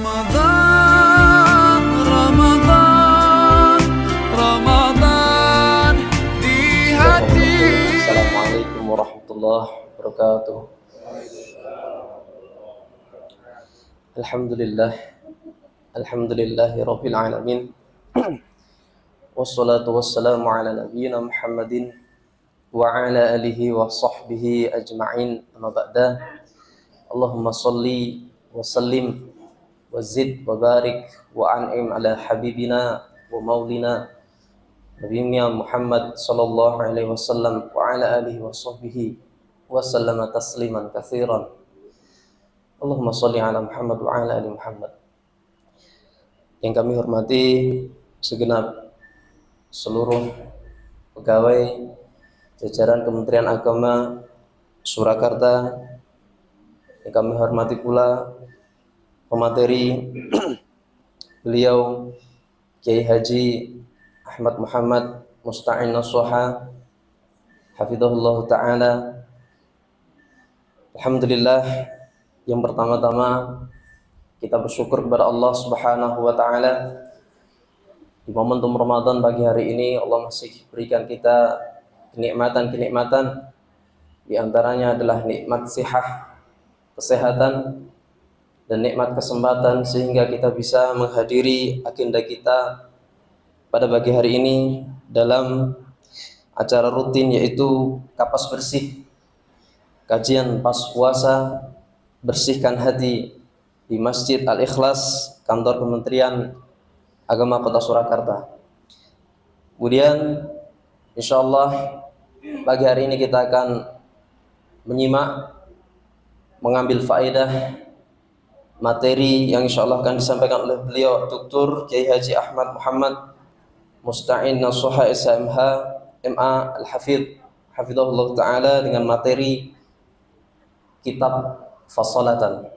Ramadan, Ramadan, Ramadan di hati. Assalamualaikum warahmatullahi wabarakatuh. Alhamdulillahi rabbil alamin. Wassalatu wassalamu ala nabiyyina Muhammadin wa ala alihi wa sahbihi ajma'in. Amma ba'da. Allahumma salli wa sallim wa zid wa barik wa an'im ala habibina wa maulina Nabinya Muhammad sallallahu alaihi wasallam wa ala alihi wa sahbihi wa sallama tasliman katsiran. Allahumma shalli ala Muhammad wa ala ali Muhammad. Yang kami hormati segenap seluruh pegawai jajaran Kementerian Agama Surakarta, yang kami hormati pula pemateri beliau Kiai Haji Ahmad Muhammad Musta'in Nasuha hafizahullah ta'ala. Alhamdulillah, yang pertama-tama kita bersyukur kepada Allah Subhanahu wa ta'ala. Di momentum Ramadan pagi hari ini Allah masih berikan kita kenikmatan-kenikmatan. Di antaranya adalah nikmat sihah, kesehatan, dan nikmat kesempatan sehingga kita bisa menghadiri agenda kita pada pagi hari ini dalam acara rutin, yaitu Kapas Bersih, kajian pas puasa bersihkan hati di Masjid Al-Ikhlas, kantor Kementerian Agama Kota Surakarta. Kemudian insyaallah pagi hari ini kita akan menyimak, mengambil faedah materi yang insyaallah akan disampaikan oleh beliau Dr. Kiai Haji Ahmad Muhammad Musta'in Nasuha SMH MA Al-Hafidh hafizahullah ta'ala, dengan materi kitab Fasolatan.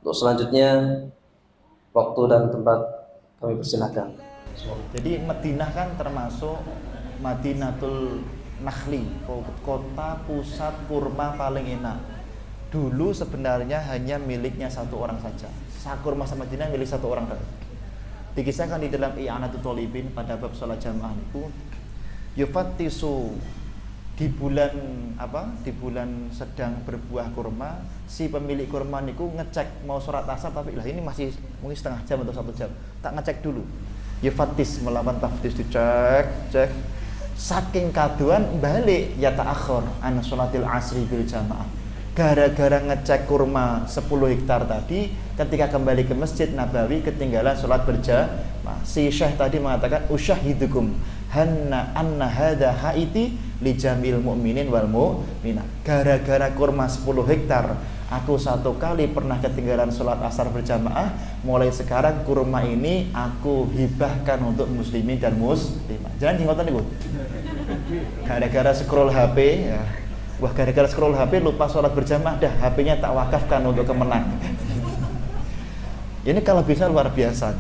Untuk selanjutnya waktu dan tempat kami persilahkan. Jadi Madinah kan termasuk Madinatul Nakhli, kota pusat kurma paling enak. Dulu sebenarnya hanya miliknya satu orang saja. Kurma Madinah milik satu orang saja. Dikisahkan di dalam I'anatul Thalibin pada bab sholat jamaah itu, yufattisu, di bulan sedang berbuah kurma, si pemilik kurma niku ngecek mau sholat asar, tapi lah ini masih mungkin setengah jam atau 1 jam, tak ngecek dulu. Yufattis, melawan taftis, dicek, saking kaduan balik ya ta'akhir an sholatil asri bil jamaah. Gara-gara ngecek kurma 10 hektar tadi, ketika kembali ke Masjid Nabawi ketinggalan sholat berjamaah. Si Syekh tadi mengatakan usyahidukum anna hadha haiti li jamil mu'minin wal mu'minat. Gara-gara kurma 10 hektar, aku 1 kali pernah ketinggalan sholat asar berjamaah. Mulai sekarang kurma ini aku hibahkan untuk muslimin dan muslimat. Jangan ingotan ibu. Gara-gara scroll HP ya. Wah, gara-gara scroll HP lupa sholat berjamaah, dah HP-nya tak wakafkan untuk kemenang. Ini kalau bisa luar biasa.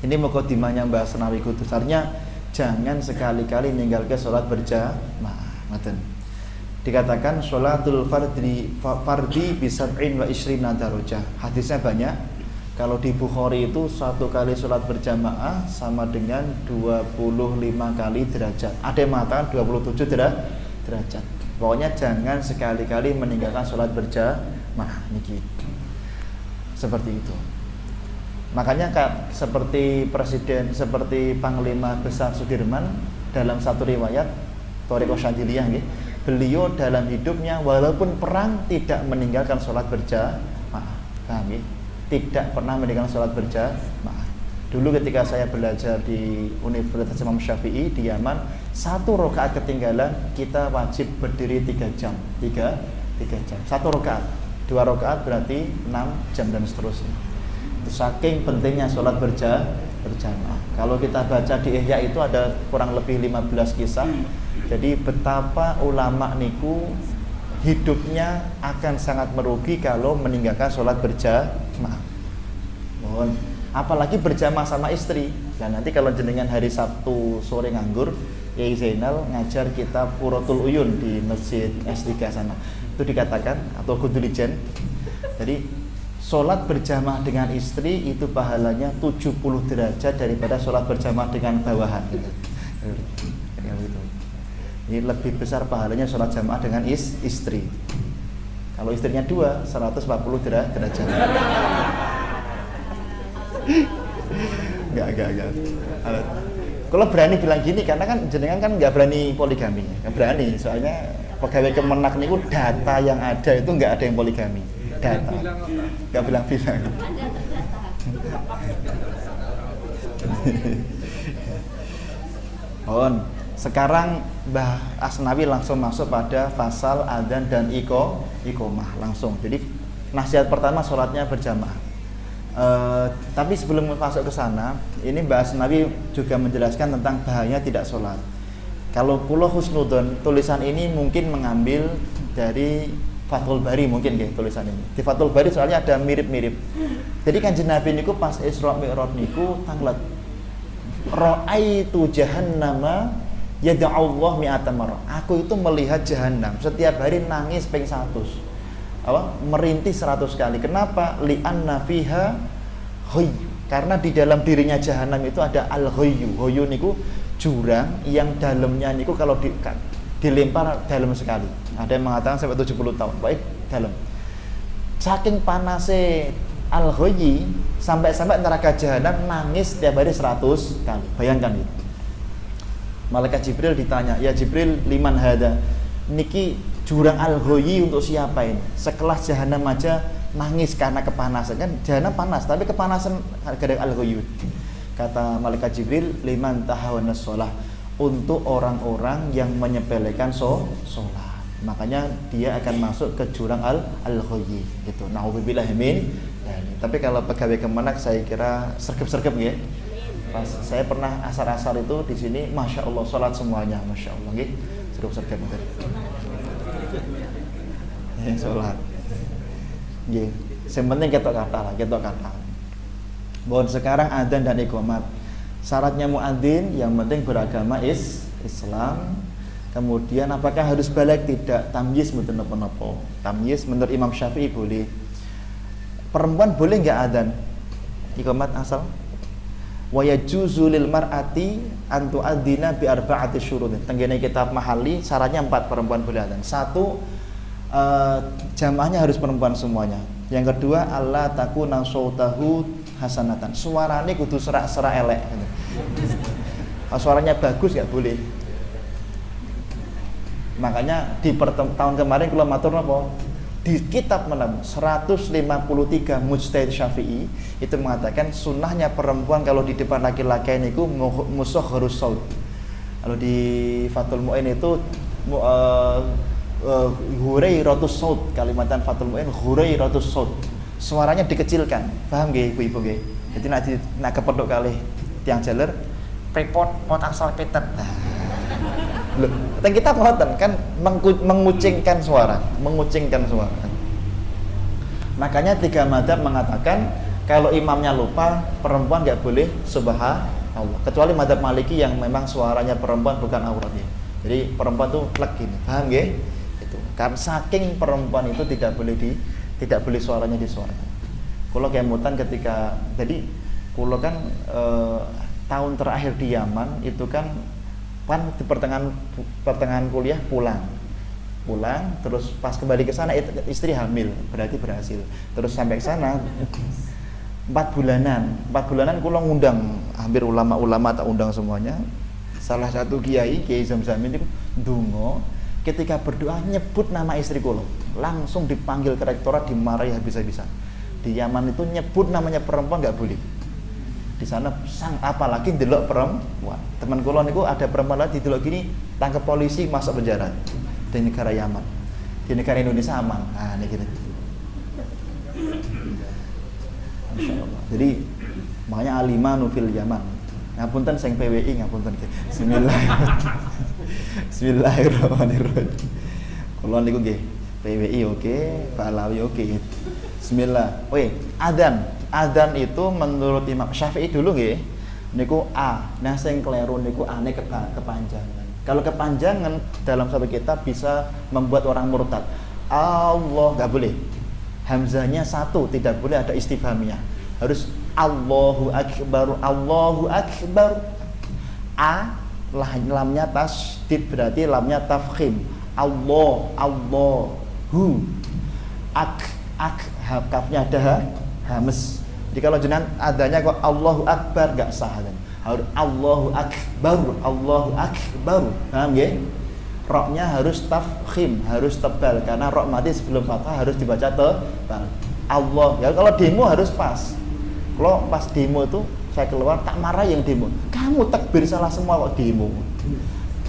Ini mukadimahnya Mbah Senawi Kudus. Artinya jangan sekali-kali meninggalkan sholat berjamaah. Dikatakan sholatul fardi bisab'in wa ishrina darajah. Hadisnya banyak. Kalau di Bukhari itu 1 kali sholat berjamaah sama dengan 25 kali derajat. Ada yang mengatakan 27 derajat. Pokoknya jangan sekali-kali meninggalkan sholat berjamaah. Niki seperti itu. Makanya seperti Panglima Besar Sudirman dalam satu riwayat Thariqah Syadziliyah, beliau dalam hidupnya walaupun perang tidak meninggalkan sholat berjamaah. Paham ya? Tidak pernah meninggalkan sholat berjamaah. Dulu ketika saya belajar di Universitas Imam Syafi'i di Yaman, 1 rakaat ketinggalan kita wajib berdiri 3 jam. 3 jam. 1 rakaat. 2 rakaat berarti 6 jam dan seterusnya. Itu saking pentingnya sholat berjamaah. Kalau kita baca di Ihya itu ada kurang lebih 15 kisah. Jadi betapa ulama niku hidupnya akan sangat merugi kalau meninggalkan sholat berjamaah. Mohon. Apalagi berjamaah sama istri. Dan nanti kalau jenengan hari Sabtu sore nganggur, Yai Zainal ngajar kita Qurratul Uyun di Masjid S3 sana. Itu dikatakan, atau Kudulijen. Jadi sholat berjamaah dengan istri itu pahalanya 70 derajat daripada sholat berjamaah dengan bawahan gitu. Ini lebih besar pahalanya sholat jamaah dengan istri. Kalau istrinya 2, 140 derajat. Enggak. Kalau berani bilang gini karena kan jenengan kan nggak berani poligami, nggak berani. Soalnya pegawai Kemenak niku data yang ada itu nggak ada yang poligami. Data. Nggak bilang-bilang. Sekarang Mbah Asnawi langsung masuk pada fasal adzan dan iqomah langsung. Jadi nasihat pertama sholatnya berjamaah. Tapi sebelum masuk ke sana, ini Mbah Asnawi juga menjelaskan tentang bahaya tidak sholat. Kalau Pulau Husnudon, tulisan ini mungkin mengambil dari Fathul Bari mungkin ya tulisan ini. Di Fathul Bari soalnya ada mirip-mirip. Jadi Kanjeng Nabi niku pas Isra Mi'raj niku tanglet ra'aitu jahannama yad'allah mi'atan marrah. Aku itu melihat jahanam setiap hari nangis ping 100. Merintih 100 kali. Kenapa? Li'anna fiha ghayy. Karena di dalam dirinya jahanam itu ada al-ghayyu. Ghayyu niku jurang yang dalamnya niku kalau dilempar dalam sekali. Ada yang mengatakan sampai 70 tahun. Baik, dalam. Saking panasnya al-ghayyi sampai neraka jahanam nangis setiap hari 100 kali. Bayangkan itu. Malaikat Jibril ditanya, "Ya Jibril, liman hada?" Niki jurang al-ghayyi untuk siapa ini? Sekelas jahanam aja nangis karena kepanasan. Kan jahanam panas, tapi kepanasan gara-gara al-ghayyi. Kata malaikat Jibril, liman tahawana sholah, untuk orang-orang yang menyepelekan sholat. Makanya dia akan masuk ke jurang al-ghayyi gitu. Nauzubillahi min. Tapi kalau pegawai Kemenak saya kira sergap-sergap ya. Pas saya pernah asar-asar itu di sini, masya Allah sholat semuanya, masya Allah gitu. Sergap-sergap gitu. Sholat. Gitu. Sebenarnya ketok kata lah, ketok kata. Bahwa sekarang adzan dan iqamat. Syaratnya muadzin yang penting beragama Islam. Kemudian apakah harus balik? Tidak. Tamyiz mboten napa-napa. Tamyiz menurut Imam Syafi'i boleh. Perempuan boleh enggak adzan? Iqamat asal? Wa yajuzu lil mar'ati an tu'adzina bi arba'ati syurut. Tenggene kitab Mahali syaratnya 4 perempuan boleh adzan. 1, jamaahnya harus perempuan semuanya. Yang kedua, Allah takuna sautahu hasanatan. Suarane kudu serak-serak elek. Suaranya bagus enggak boleh. Makanya di tahun kemarin kula matur napa? Di kitab 153 Mujtahid Syafi'i itu mengatakan sunnahnya perempuan kalau di depan laki-laki niku musakharus saut. Kalau di Fathul Mu'in itu hurairatus saut, kalimatan Fathul Mu'in hurairatus saut. Suaranya dikecilkan. Paham nggih ibu-ibu nggih? Jadi nak kepethuk kalih tiang jaler prepot pot asal petet. Loh, kita ngoten kan mengucingkan suara. Makanya 3 madzhab mengatakan kalau imamnya lupa, perempuan enggak boleh subhanallah. Kecuali madzhab Maliki yang memang suaranya perempuan bukan auratnya. Jadi perempuan tuh plek gini. Paham nggih? Itu. Karena saking perempuan itu tidak boleh suaranya disuarakan. Kula kemutan ketika kula kan tahun terakhir di Yaman itu kan di pertengahan kuliah pulang terus pas kembali ke sana istri hamil, berarti berhasil. Terus sampai ke sana 4 bulanan kula ngundang hampir ulama-ulama tak undang semuanya. Salah satu Kiai Zamzam itu ndonga, ketika berdoa nyebut nama istri kula, langsung dipanggil ke rektorat, dimarahi habis-habisan. Di Yaman itu nyebut namanya perempuan enggak boleh. Di sana apalagi delok perempuan. Teman kula niku ada perempuan lagi delok gini, tangkap polisi, masuk penjara. Di negara Yaman. Di negara Indonesia aman. Nah, ini gitu. Masyaallah. Jadi makanya alimanu fil Yaman. Ngapunten sing PWI ngapunten. Bismillahirrahmanirrahim. Kula niku nggih PWI oke, Pahlawi oke. Bismillah. Adzan itu menurut Imam Syafi'i dulu nggih niku A. Nah sing kleru niku ane kepanjangan. Kalau kepanjangan dalam satu kitab bisa membuat orang murtad. Allah enggak boleh. Hamzahnya satu, tidak boleh ada istifhamiyah. Harus Allahu Akbar, Allahu Akbar. A lamnya tasdid, berarti lamnya tafkhim. Allah, Allahu. Kafnya ada hames. Jadi kalau jenengan adanya kok Allahu Akbar enggak sah kan. Harus Allahu Akbar, Allahu Akbar. Paham nggih? Roknya harus tafkhim, harus tebal karena rok mati sebelum fathah harus dibaca tebal. Allah. Ya kalau demo harus pas. Kalau pas demo itu saya keluar tak marah yang demo. Kamu takbir salah semua kok demo.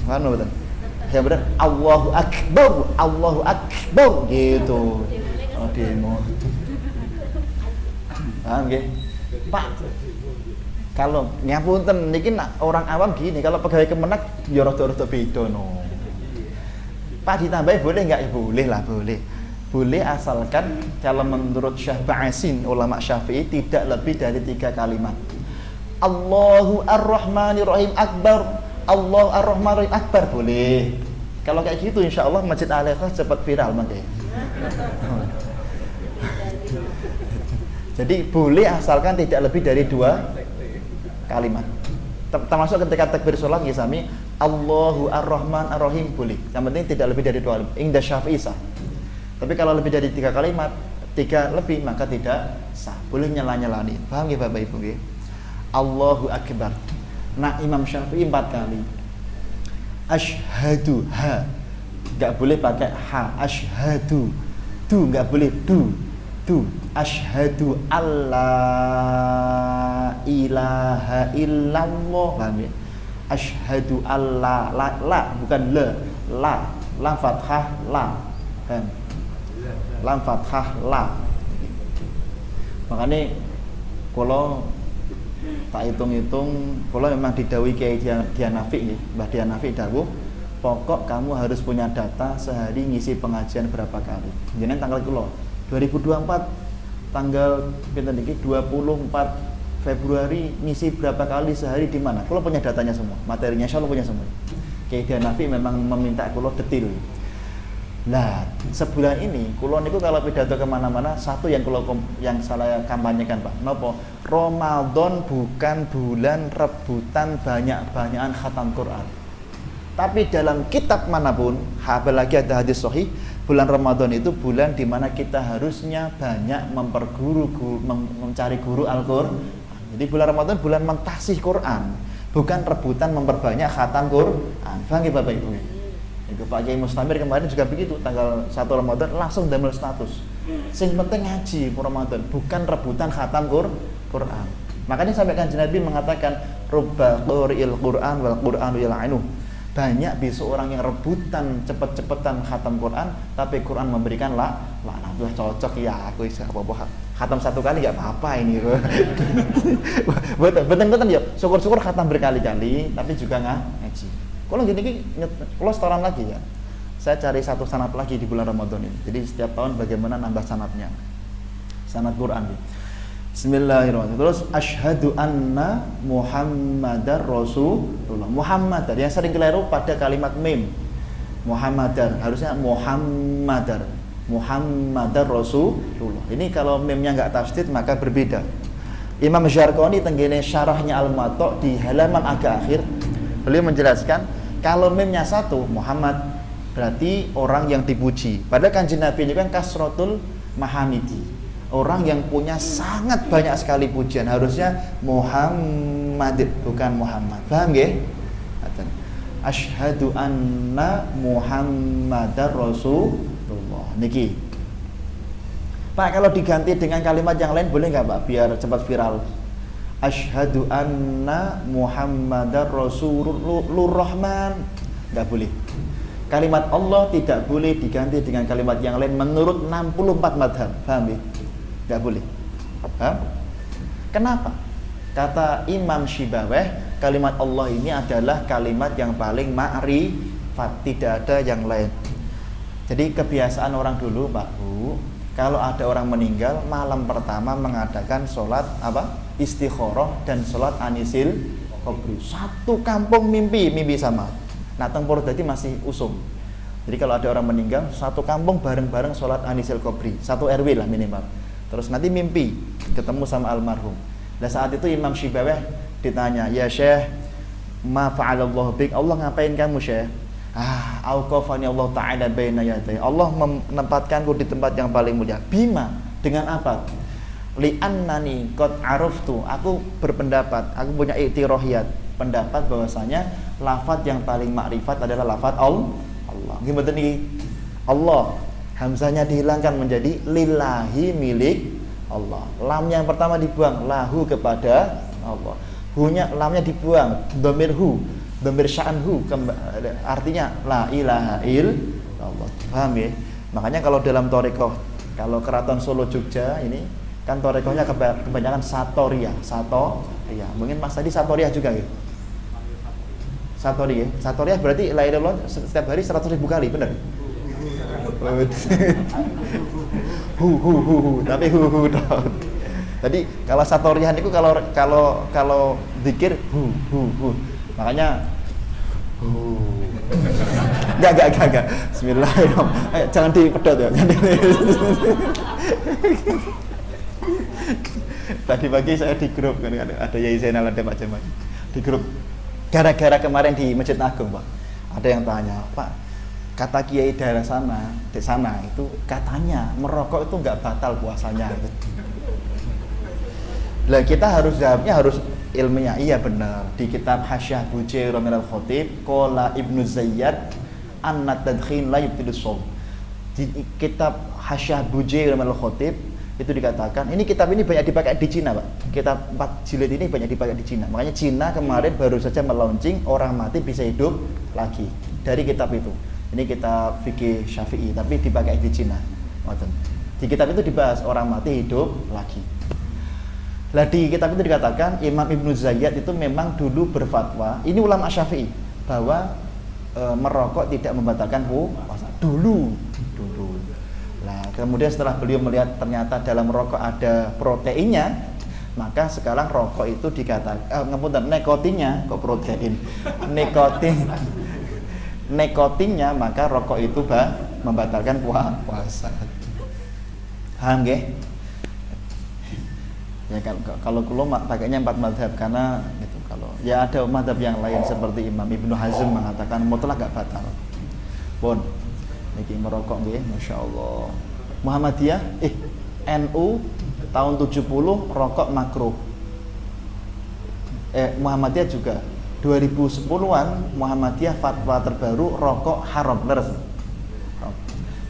Kan betul? Ya benar. Allahu Akbar, Allahu Akbar gitu. Oh demo. Paham nggih? Pak, kalau ngapunten niki orang awam gini, kalau pegawai Kemenak ya rada-rada beda no. Pak ditambahi boleh nggak? Ya boleh lah, boleh. Boleh asalkan kalau menurut Syekh Ba'asin, ulama Syafi'i tidak lebih dari 3 kalimat. Allahu Ar-Rahmanir Rahim Akbar, Allahu Ar-Rahmanir Rahim Akbar boleh. Kalau kayak gitu insya Allah Masjid Al-Ikhlas cepat viral makanya. Jadi boleh asalkan tidak lebih dari 2 kalimat. Termasuk ketika takbir sholat ya sami Allahu Ar-Rahman Ar-Rahim boleh. Yang penting tidak lebih dari 2 kalimat. Indah Syafi'i sah. Tapi kalau lebih dari 3 kalimat, 3 lebih maka tidak sah. Boleh nyela-nyelani. Paham ya Bapak Ibu ya? Allahu Akbar. Nah Imam Syafi'i 4 kali. Asyhadu ha. Enggak boleh pakai ha. Asyhadu. Du enggak boleh du. Asyhadu alla ilaha illallah. Paham ya? Asyhadu alla la bukan le, la fathah la. Paham? Lam fathah la. Makanya kalau tak hitung-hitung, kalau memang didhawuhi Kiai Dianafi nggih, Mbah Dianafi dawuh, pokok kamu harus punya data sehari ngisi pengajian berapa kali. Jenengan tanggal kula 2024 tanggal pinten niki 24 Februari ngisi berapa kali sehari di mana? Kula punya datanya semua, materinya insyaallah punya semua. Kiai Dianafi memang meminta kula detail. Nah, sebulan ini kula niku kalau pidato kemana-mana satu yang saya kampanyekan Pak, napa? Ramadan bukan bulan rebutan banyak-banyakan khatam Quran. Tapi dalam kitab manapun, apalagi ada hadis sahih, bulan Ramadan itu bulan di mana kita harusnya banyak mencari guru Al-Qur'an. Jadi bulan Ramadan bulan mentasih Quran, bukan rebutan memperbanyak khatam Quran. Paham ya Bapak Ibu? Itu Pak Kiai Mustamir kemarin juga begitu, tanggal 1 Ramadan langsung damel status. Sing penting ngaji Ramadan, bukan rebutan khatam Quran. Makanya sampai Kanjeng Nabi mengatakan rubba qari'il Quran wal Qur'anu yal'anuh. Banyak besok orang yang rebutan cepet-cepetan khatam Quran, tapi Quran memberikan laknat. Lah cocok ya aku bisa apa-apa. Khatam 1 kali enggak apa-apa ini. Betul ya. Syukur-syukur khatam berkali-kali, tapi juga ngaji. Kalau gini kalau setoran lagi ya. Saya cari 1 sanad lagi di bulan Ramadan ini. Jadi setiap tahun bagaimana nambah sanadnya. Sanad Quran. Bismillahirrahmanirrahim. Terus asyhadu anna Muhammadar Rasulullah. Muhammadar yang sering keliru pada kalimat mim. Muhammadar harusnya Muhammadar. Muhammadar Rasulullah. Ini kalau mimnya enggak tasdid maka berbeda. Imam Syarqani tenggene syarahnya Al-Muwatta di halaman agak akhir beliau menjelaskan kalau mimnya 1 Muhammad berarti orang yang dipuji. Padahal Kanjeng Nabi ini kan kasratul mahamidi, orang yang punya sangat banyak sekali pujian, harusnya Muhammad bukan Muhammad. Paham nggih? Asyhadu anna Muhammadar Rasulullah. Niki Pak, kalau diganti dengan kalimat yang lain boleh nggak Pak biar cepat viral? Asyhadu anna Muhammadar Rasulur Rahman. Enggak boleh. Kalimat Allah tidak boleh diganti dengan kalimat yang lain menurut 64 mazhab. Paham ya? Enggak boleh. Paham? Kenapa? Kata Imam Syibaweh, kalimat Allah ini adalah kalimat yang paling ma'rifat, tidak ada yang lain. Jadi kebiasaan orang dulu, Pak Bu, kalau ada orang meninggal malam pertama mengadakan sholat apa? Istikharah dan sholat anisil kubri. Satu kampung mimpi sama. Nah, teng Purwodadi masih usum. Jadi kalau ada orang meninggal, satu kampung bareng-bareng sholat anisil kubri, satu RW lah minimal. Terus nanti mimpi ketemu sama almarhum. Dan saat itu Imam Syibawih ditanya, ya Syekh, ma fa'alallahu bik, Allah ngapain kamu Syekh? Auqafani Allah Ta'ala baina yaday, Allah menempatkanku di tempat yang paling mulia. Bima, dengan apa? Li'annani qad araftu, aku berpendapat, aku punya i'tirahiyat, pendapat bahwasanya lafaz yang paling makrifat adalah lafaz Allah. Gimana nih? Allah, hamzahnya dihilangkan menjadi lillahi, milik Allah. Lamnya yang pertama dibuang, lahu, kepada Allah. Hu-nya, lamnya dibuang, dhamir hu, dhamir sya'anhu, artinya la ilaha illallah. Paham ya? Makanya kalau dalam thariqah, kalau Keraton Solo Jogja ini kan thariqahnya kebanyakan Satoriyah. Mungkin Mas tadi Satoriyah juga ya? Satoriyah berarti la ilaha illallah setiap hari 100.000 kali, benar? Tapi dong. Jadi kalau Satoriyah itu kalau zikir makanya enggak. Bismillahirrahmanirrahim. Jangan dipedot ya. Tadi pagi saya di grup kan ada Yai Zainal, ada Pak Jamal di grup. Gara-gara kemarin di Masjid Agung, Pak, ada yang tanya, Pak, kata Kiai daerah sana, di sana itu katanya merokok itu nggak batal puasanya. Lah kita harus jawabnya harus ilmiah. Iya benar. Di kitab Hasyiah Bujair Minal Khatib, qala Ibnu Zayyad anna tadkhin la yubtilu shaum. Di kitab Hasyiah Bujair Minal Khatib itu dikatakan, ini kitab ini banyak dipakai di Cina, Pak. Kitab 4 jilid ini banyak dipakai di Cina. Makanya Cina kemarin baru saja melaunching orang mati bisa hidup lagi dari kitab itu. Ini kitab fikih Syafi'i tapi dipakai di Cina. Di kitab itu dibahas orang mati hidup lagi. Lah di kitab itu dikatakan Imam Ibnu Zayyad itu memang dulu berfatwa, ini ulama Syafi'i, bahwa merokok tidak membatalkan puasa. Dulu. Nah, kemudian setelah beliau melihat ternyata dalam rokok ada proteinnya, maka sekarang rokok itu dikatakan nikotinnya, kok protein, nikotinnya, maka rokok itu membatalkan puasa. Paham nggih? Ya kalau kulo pakainya 4 mazhab karena gitu. Kalau ya ada mazhab yang lain seperti Imam Ibnu Hazm mengatakan mutlak gak batal. Pun niki merokok nggih, masyaallah. Muhammadiyah NU tahun 70 rokok makruh. Muhammadiyah juga 2010-an Muhammadiyah fatwa terbaru rokok haram.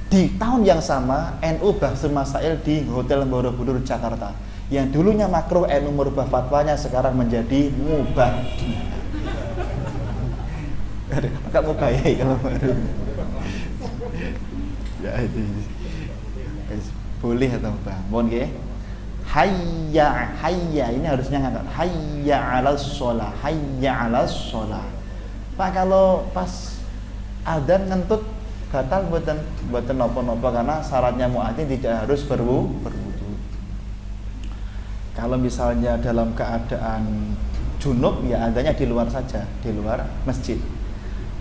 Di tahun yang sama NU bahas masail di Hotel Borobudur Jakarta. Yang dulunya makruh NU merubah fatwanya sekarang menjadi mubah. Enggak mubah ya kalau baru. Ya itu boleh atau mubah. Mohon nggih. Hayya ini harusnya ngangkat hayya 'alas shalah, hayya 'alas shalah. Pak kalau pas adzan ngentut batal mboten napa-napa karena syaratnya muadzin tidak harus berwudu. Kalau misalnya dalam keadaan junub ya adanya di luar saja, di luar masjid.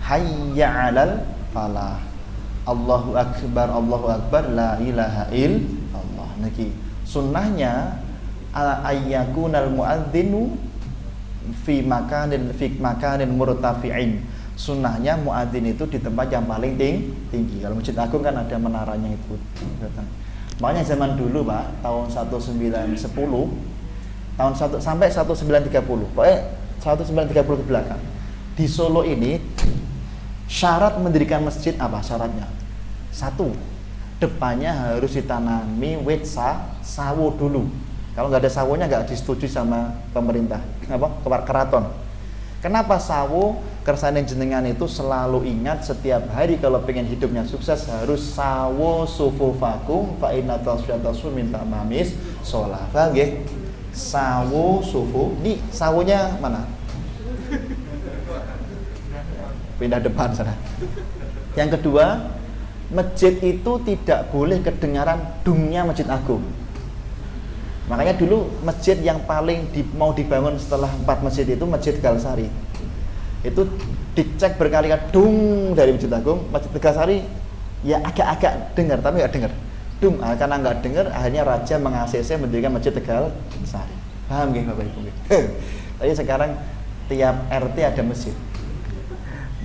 Hayya 'alal falah. Allahu akbar la ilaha illallah. Niki sunnahnya ayyakunal muadzinu fi makanin murtafi'in. Sunnahnya muadzin itu di tempat yang paling tinggi. Kalau Masjid Agung kan ada menaranya itu. Makanya zaman dulu, Pak, tahun 1910 sampai 1930. Pokoknya 1930 ke belakang. Di Solo ini syarat mendirikan masjid apa syaratnya? 1, depannya harus ditanami wit sawo dulu. Kalau nggak ada sawonya nggak disetujui sama pemerintah, keraton. Kenapa sawo? Kersane jenengan itu selalu ingat setiap hari kalau pengen hidupnya sukses harus sawo sufufakum fa inna tasyattasu min tamamis shalah. Paham nggih? Sawo sufu. Ini sawonya mana? Pindah depan sana. Yang kedua, masjid itu tidak boleh kedengaran dungnya Masjid Agung. Makanya dulu masjid yang paling mau dibangun setelah 4 masjid itu Masjid Galsari. Itu dicek berkali-kali dung dari Masjid Agung, Masjid Tegalsari ya agak-agak dengar tapi nggak dengar. Karena nggak dengar, akhirnya raja meng-ACC mendirikan Masjid Tegalsari. Paham nggih Bapak Ibu? Tapi sekarang tiap RT ada masjid.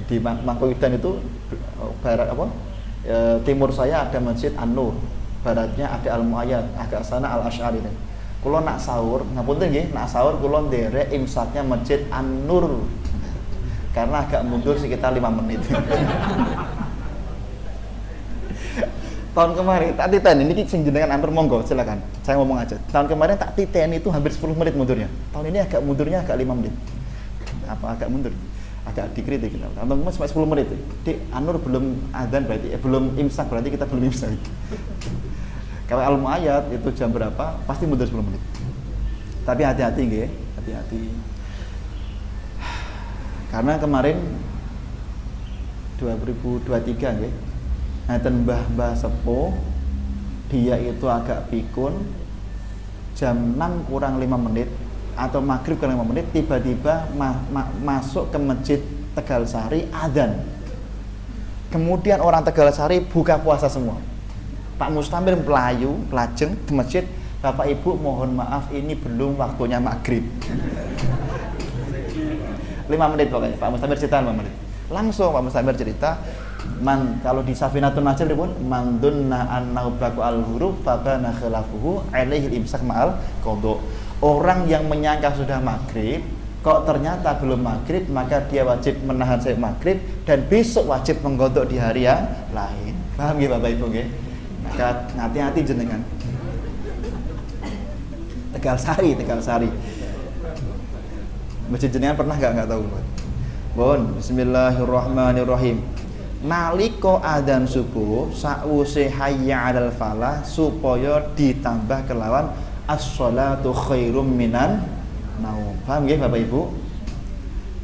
Di Mangkuidan itu barat timur saya ada Masjid An-Nur, baratnya ada Al-Muayyad, agak sana Al-Asy'ari. Kulo nak sahur, ngapunten nggih, nak sahur kulo nderek imsaknya Masjid An-Nur. Karena agak mundur sekitar 5 menit. Tahun kemarin tak titeni niki sing jenengan antur monggo silakan. Saya ngomong aja. Tahun kemarin tak titeni itu hampir 10 menit mundurnya. Tahun ini agak mundurnya agak 5 menit. Apa agak mundur? Agak dikritik kita. Tahun kemarin sampai 10 menit. Di An-Nur belum adzan berarti belum imsak berarti kita belum imsak. Kalau Al-Muayyad itu jam berapa? Pasti mundur 10 menit. Tapi hati-hati nggih, hati-hati. Karena kemarin 2023 nggih. Ngaten Mbah Sepuh dia itu agak pikun jam 6 kurang 5 menit atau maghrib kurang 5 menit tiba-tiba masuk ke Masjid Tegalsari adzan. Kemudian orang Tegalsari buka puasa semua. Pak Mustamir pelajeng ke masjid, Bapak Ibu mohon maaf ini belum waktunya maghrib. 5 menit pokoknya, Pak Mustamir cerita 5 menit. Langsung Pak Mustamir cerita, kalau di Safinatun Najm pun man dunna annahu baqu al-huruf fa kana khilafuhu alaihi al-imsak ma'al qada. Orang yang menyangka sudah maghrib kok ternyata belum maghrib, maka dia wajib menahan sampai maghrib dan besok wajib menggodok di hari yang lain. Paham nggih Bapak Ibu nggih? Maka hati-hati jenengan. Tegalsari. Masjid jenengan pernah nggak tahu? Bon, bismillahirrahmanirrahim. Nalika adzan subuh sakwise hayya 'alal falah supaya ditambah kelawan as-sholatu khairum minan naum. Paham nggih Bapak Ibu?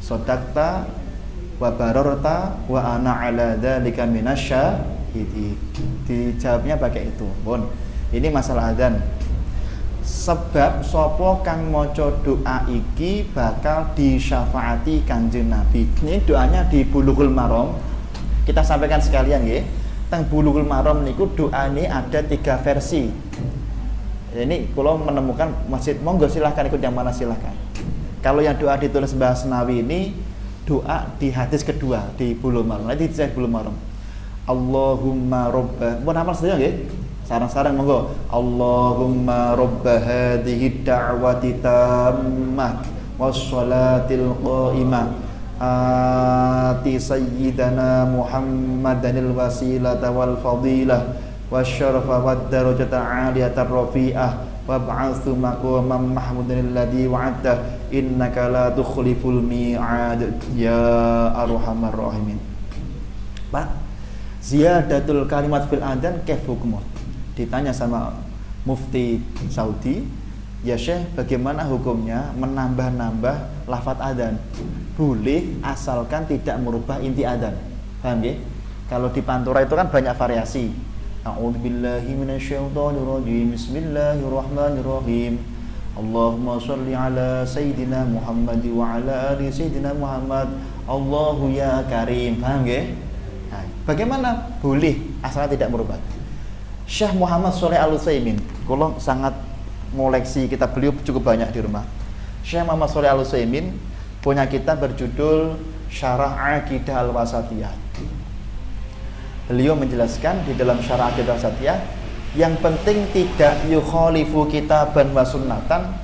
Shadaqta wa bararta wa ana 'ala dzalika minasyahidin. Dijawabnya pakai itu. Bon. Ini masalah adzan. Sebab sapa kang maca doa iki bakal disyafaati Kanjeng Nabi. Ini doanya di Bulughul Maram. Kita sampaikan sekalian nggih. Teng Bulughul Maram niku doane ada 3 versi. Ini kalau menemukan masjid, monggo silahkan ikut yang mana silahkan. Kalau yang doa ditulis Mbah Senawi ini doa di hadis kedua di Bulughul Maram. Nanti di Bulughul Maram. Allahumma robba. Mau hafal sedaya nggih? Sarang-sarang monggo. Allahumma robba hadhihi da'wati tammah wassalatil qa'imah ati sayyidana Muhammadanil wasilata wal fadilah wasyarafa wad darajata 'aliyatar rafi'ah wab'atsu maqaman mahmudan alladhi wa'adta innaka la tukhliful mi'ad ya arhamar rahimin. Pak, ziyadatul kalimat fil adzan kaif hukumnya? Ditanya sama Mufti Saudi, ya Syekh, bagaimana hukumnya menambah-nambah lafaz adzan? Boleh asalkan tidak merubah inti adzan. Paham nggih? Kalau di pantura itu kan banyak variasi. A'udzubillahi minasyaitonirrajim. Bismillahirrahmanirrahim. Allahumma sholli ala sayyidina Muhammad wa ala ali sayyidina Muhammad. Allahu ya karim. Paham nggih? Nah, bagaimana? Boleh asalkan tidak merubah. Syekh Muhammad Shalih Al-Utsaimin, kalau sangat ngoleksi kitab beliau cukup banyak di rumah. Syekh Muhammad Shalih Al-Utsaimin punya kitab berjudul Syarah Aqidah Al-Wasatiyah. Beliau menjelaskan di dalam Syarah Aqidah Al-Wasatiyah, yang penting tidak yukhalifu kitaban wa sunnatan,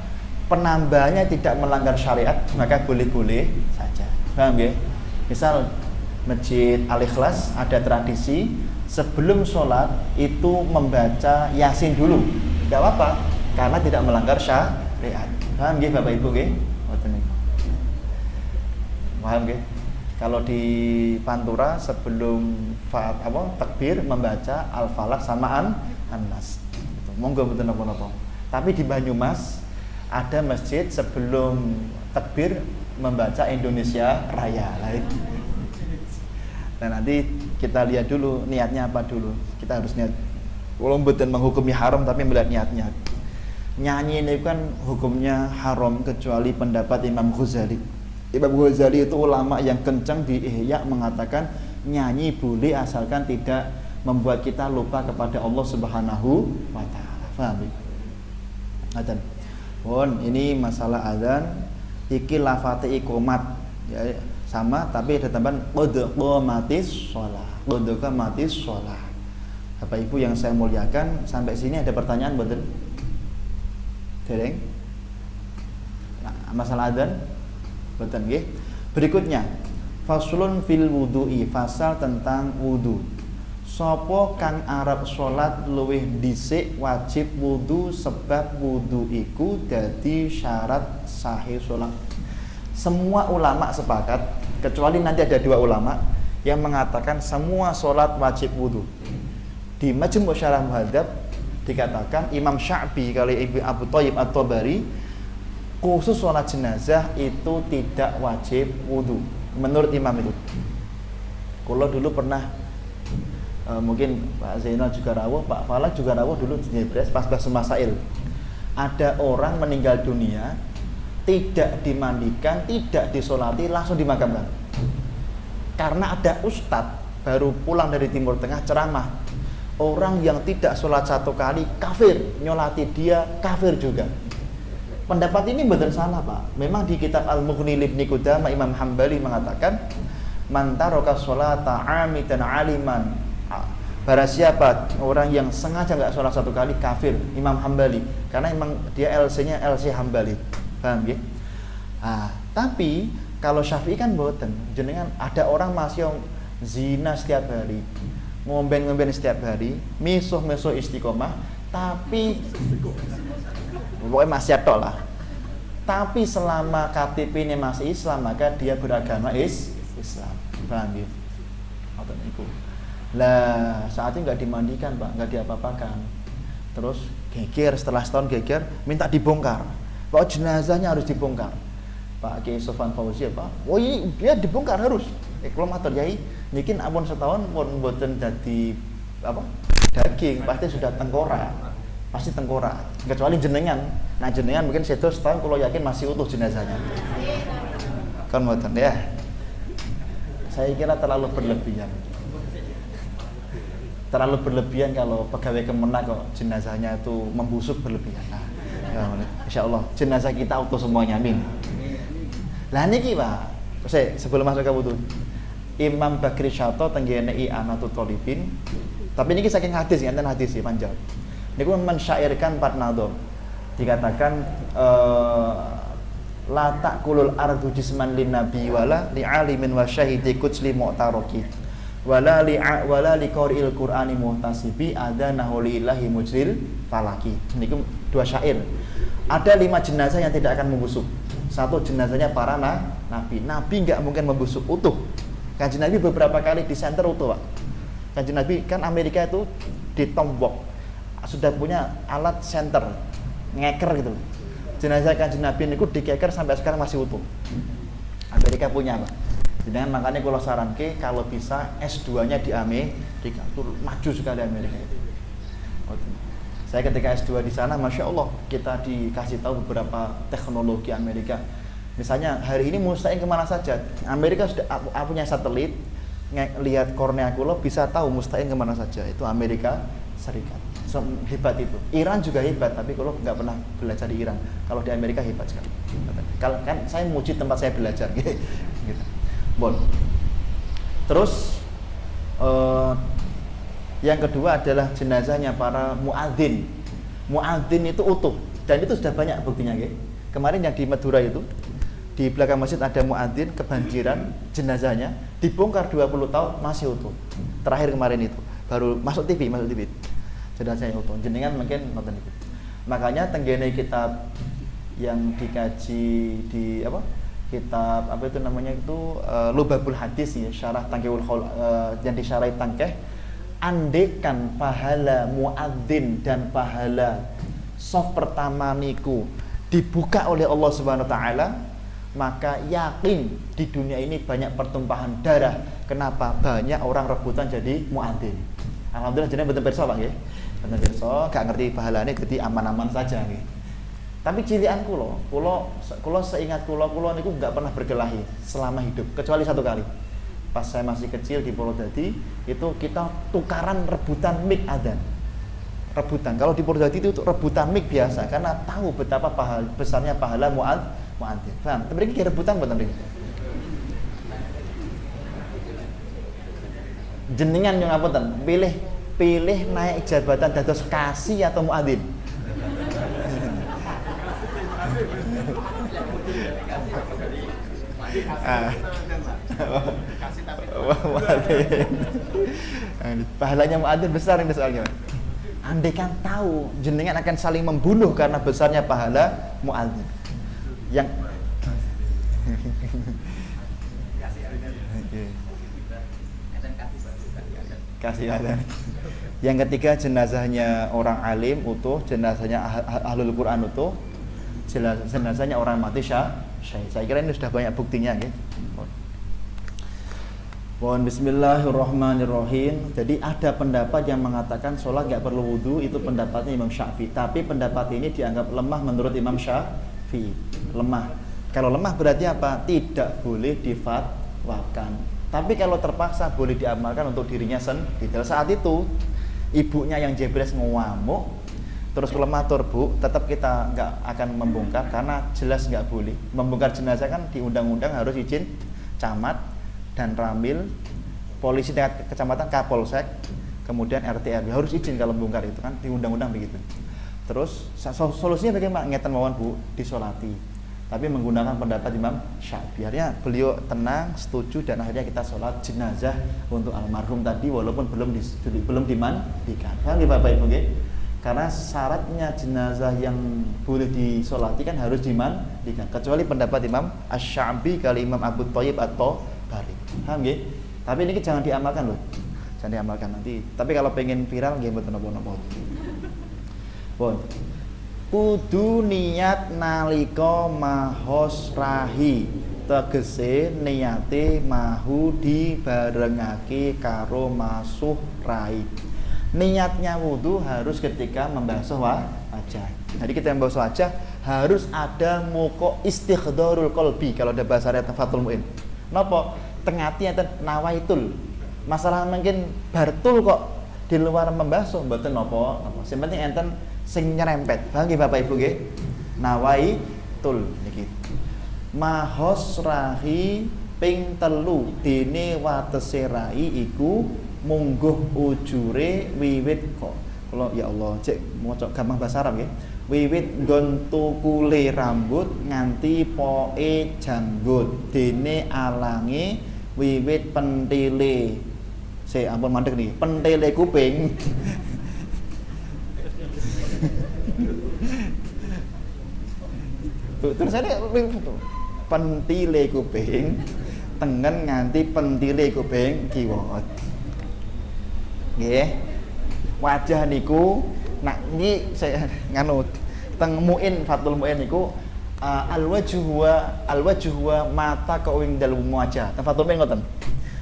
penambahannya tidak melanggar syariat, maka boleh-boleh saja. Paham ya? Misal Masjid Al-Ikhlas ada tradisi sebelum sholat itu membaca Yasin dulu, tidak apa-apa karena tidak melanggar syariat. Paham nggih Bapak Ibu nggih? Paham nggih? Kalau di Pantura sebelum takbir membaca Al-Falaq sama An-Nas. Monggo mboten napa-napa. Tapi di Banyumas ada masjid sebelum takbir membaca Indonesia Raya. Dan nanti kita lihat dulu niatnya apa dulu. Kita harus niat. Kalau mboten menghukumi haram tapi melihat niatnya. Nyanyi ini kan hukumnya haram kecuali pendapat Imam Ghazali. Imam Ghazali itu ulama yang kencang di Ihya mengatakan nyanyi boleh asalkan tidak membuat kita lupa kepada Allah Subhanahu wa taala. Paham? Adzan. Pun ini masalah adzan iki lafate iqamat ya sama tapi ada tambahan qad qamatis shalah. Qad qamatis shalah. Bapak Ibu yang saya muliakan, sampai sini ada pertanyaan mboten? Dereng? Nah, masalah adzan mboten nggih. Berikutnya, faslun fil wudu'i, fasal tentang wudu. Sapa kang arep salat luwih dhisik wajib wudu sebab wudu iku dadi syarat sahih salat. Semua ulama sepakat, kecuali nanti ada dua ulama yang mengatakan semua salat wajib wudu. Di Majmu' Syarah Muhadzab dikatakan Imam Sya'bi kali Ibnu Abu Thayyib At-Tabari khusus salat jenazah itu tidak wajib wudu menurut imam itu. Kalau dulu pernah mungkin Pak Zainal juga rawuh, Pak Falak juga rawuh dulu di Jebres pas bahas masail. Ada orang meninggal dunia tidak dimandikan, tidak disolati, langsung dimakamkan. Karena ada ustadz baru pulang dari Timur Tengah ceramah, orang yang tidak sholat satu kali kafir, nyolati dia kafir juga. Pendapat ini betul salah Pak. Memang di kitab Al-Mughni Ibnu Qudamah Imam Hambali mengatakan man taraka sholata 'amidan 'aliman, barang siapa orang yang sengaja nggak sholat satu kali kafir, Imam Hambali, karena memang dia LC-nya LC Hambali, paham ya? Tapi kalau Syafi'i kan boten, jenengan ada orang masih yang zina setiap hari, ngomben-ngomben setiap hari, misuh-misuh istiqomah, tapi pokoknya masih atok lah. Tapi selama KTP-nya masih Islam, maka dia beragama Islam, paham ya? Lah saat itu nggak dimandikan Pak, nggak diapa-apakan. Terus geger, setelah setahun geger minta dibongkar. Pak jenazahnya harus dibongkar. Pak Kiai Sofan Fauzi Pak, oh ini dia dibongkar harus. Kalau matur Yai, mungkin ampun setahun pun boten jadi apa daging, pasti sudah tengkorak, pasti tengkorak. Kecuali jenengan, nah jenengan mungkin setu setahun kalau yakin masih utuh jenazahnya. Kan boten ya. Saya kira terlalu berlebihan. Terlalu berlebihan kalau pegawai Kemenak kok jenazahnya itu membusuk berlebihan. Nah, ya, insya Allah jenazah kita utuh semuanya, amin. Lah niki Pak, sebelum masuk ke wudu, Imam Bakri Syato tenggene I'anatul Thalibin. Tapi niki saking hadis, enten hadis ya panjang. Niku mensyairkan 4 nadhom. Dikatakan la taqulul ardu jisman lin nabi wala li alimin wa syahidi kutsli mu'taraki wala li qari'il qur'ani muhtasibi adanahu lillahi mujril falaki. Niku 2 syair. Ada 5 jenazah yang tidak akan membusuk. 1 jenazahnya para nabi. Nabi nggak mungkin membusuk utuh. Kanjeng Nabi beberapa kali disenter utuh, Pak. Kanjeng Nabi kan Amerika itu ditombok, sudah punya alat senter, ngeker gitu. Jenazah Kanjeng Nabi niku dikeker sampai sekarang masih utuh. Amerika punya, Pak. Jadi makanya kalau saranke kalau bisa S2-nya di Amerika itu maju sekali Amerika itu. Saya ketika S2 di sana, Masya Allah, kita dikasih tahu beberapa teknologi Amerika. Misalnya hari ini mustahil kemana saja. Amerika sudah punya satelit, lihat kornea kula bisa tahu mustahil kemana saja. Itu Amerika Serikat. Hebat itu. Iran juga hebat, tapi kalau nggak pernah belajar di Iran. Kalau di Amerika hebat sekali. Kalau kan saya muji tempat saya belajar. Gitu. Bon. Terus yang kedua adalah jenazahnya para muadzin. Muadzin itu utuh dan itu sudah banyak buktinya, gitu. Kemarin yang di Madura itu di belakang masjid ada muadzin kebanjiran, jenazahnya dibongkar 20 tahun masih utuh. Terakhir kemarin itu baru masuk TV. Jenazahnya utuh. Jenengan mungkin nonton itu. Makanya tenggene kitab yang dikaji di apa? Kitab apa itu namanya itu Lubabul Hadis ya, syarah Tangkehul yang disyarahi Tangkeh. Andekan pahala muadzin dan pahala soft pertama niku dibuka oleh Allah Subhanahu wa taala, maka yakin di dunia ini banyak pertumpahan darah. Kenapa? Banyak orang rebutan jadi muadzin. Alhamdulillah jenengan betul pirsa Pak nggih. Betul pirsa, gak ngerti pahalane jadi aman-aman saja nggih. Tapi cilian kulo seingat kulo niku nggak pernah berkelahi selama hidup kecuali satu kali. Pas saya masih kecil di Purwodadi itu kita tukaran rebutan mic adzan. Rebutan. Kalau di Purwodadi itu rebutan mic biasa karena tahu betapa besarnya pahala muadzin. Paham? Tapi ini rebutan betul nih. Jenengan yang ngapunten, pilih naik jabatan dados kasih atau muadzin. Pahalanya muadzin besar ini soalnya. Andai kan tahu jenengan akan saling membunuh karena besarnya pahala muadzin. Yang kasih adzan. Yang ketiga jenazahnya orang alim utuh, jenazahnya ahlul Quran utuh, jenazahnya orang mati syahid. Saya kira ini sudah banyak buktinya gitu. Mohon bismillahirrahmanirrahim. Jadi ada pendapat yang mengatakan sholat nggak perlu wudhu, itu pendapatnya Imam Syafi'i. Tapi pendapat ini dianggap lemah menurut Imam Syafi'i. Lemah. Kalau lemah berarti apa? Tidak boleh difatwakan. Tapi kalau terpaksa boleh diamalkan untuk dirinya sendiri. Saat itu ibunya yang jebres ngamuk, terus kelemah turbu, tetap kita nggak akan membongkar karena jelas nggak boleh. Membongkar jenazah kan di undang-undang harus izin camat dan ramil, polisi tingkat kecamatan, kapolsek, kemudian RT RW harus izin kalau membongkar itu kan di undang-undang begitu. Terus solusinya bagaimana? Ngeten mawon Bu, disolati. Tapi menggunakan pendapat Imam Syafi'i. Akhirnya beliau tenang, setuju dan akhirnya kita sholat jenazah untuk almarhum tadi walaupun belum dimandikan. Paham ya Bapak Ibu nggih? Karena syaratnya jenazah yang boleh disolati kan harus dimandikan. Kecuali pendapat Imam Asy-Sya'bi kali Imam Abu Thayyib atau Bari. Paham nggih? Tapi ini jangan diamalkan loh. Jangan diamalkan nanti. Tapi kalau pengen viral nggih mboten napa-napa. Bon. Kudu niat nalika mahos rahi, tegese niate mahu dibarengake karo masuh rahi. Niatnya wudu harus ketika membasuh wajah. Jadi kita membasuh wajah harus ada muko istighdharul qalbi kalau ada bahasa Arab Fathul Muin. Napa? Tengati enten nawaitul. Masalah mungkin bartul kok di luar membasuh mboten napa. Sing penting enten sing nyerempet. Paham nggih Bapak Ibu nggih? Nawaitul niki. Mahos rahi ping telu dene watese rai iku mungguh ujure wiwit kok. Kalau ya Allah, cek maca gampang bahasa Arab nggih. Wiwit nggon tukule rambut nganti poke janggut. Dene alange wiwit pentile. Ampun mandek nih, pentile kuping. Terus ada pentile kuping tengen nganti pentile kuping kiwa. Nggih. Wajah niku nak niki saya nganu teng Muin Fathul Muin niku al-wajhu wa mata kawing dalem wajah. Teng Fathul Muin ngoten.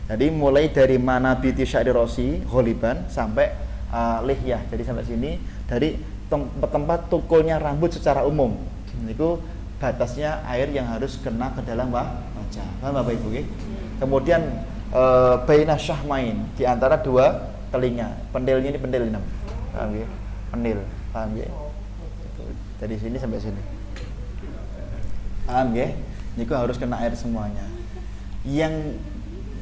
Jadi mulai dari mana biti sya'ri rosi ghaliban sampai lihyah. Jadi sampai sini dari tempat tukulnya rambut secara umum. Niku batasnya air yang harus kena ke dalam wajah. Paham Bapak Ibu nggih? Kemudian baina syahmain di antara dua telinga. Pendilnya ini pendil 6. Paham nggih? Pendil. Paham nggih? Dari sini sampai sini. Paham nggih? Niku harus kena air semuanya. Yang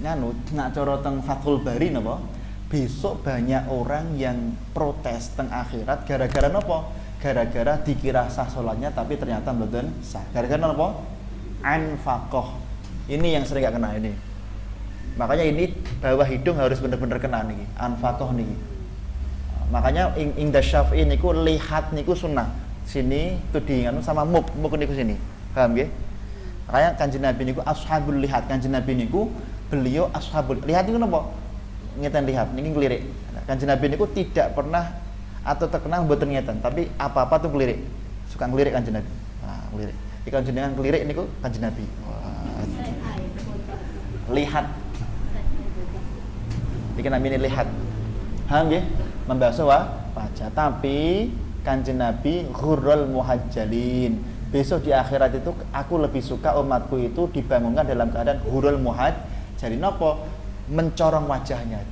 nganu nak cara teng Fathul Bari napa? Besok banyak orang yang protes teng akhirat gara-gara napa? Gara-gara dikira sah sholatnya tapi ternyata mboten sah. Gara-gara napa? Anfaqah. Ini yang sering gak kena ini. Makanya ini bawah hidung harus bener-bener kena niki. Anfaqah niki. Makanya ingda Syafi'i niku lihat niku sunnah. Sini tuh di nganu sama muk niku sini. Paham nggih? Makanya Kanjeng Nabi niku ashabul lihat. Kanjeng Nabi niku beliau ashabul lihat niku napa? Ngeten lihat niki ngelirik. Kanjeng Nabi niku tidak pernah atau terkenal mboten ngeten, tapi apa-apa tuh ngelirik. Suka ngelirik Kanjeng Nabi. Nah, ngelirik. Iki jenengan ngelirik niku Kanjeng Nabi. Lihat. Iki namanya lihat. Paham nggih? Membasuh wajah, tapi Kanjeng Nabi ghurrul muhajjalin. Besok di akhirat itu aku lebih suka umatku itu dibangunkan dalam keadaan ghurrul muhajjalin. Apa? Mencorong wajahnya.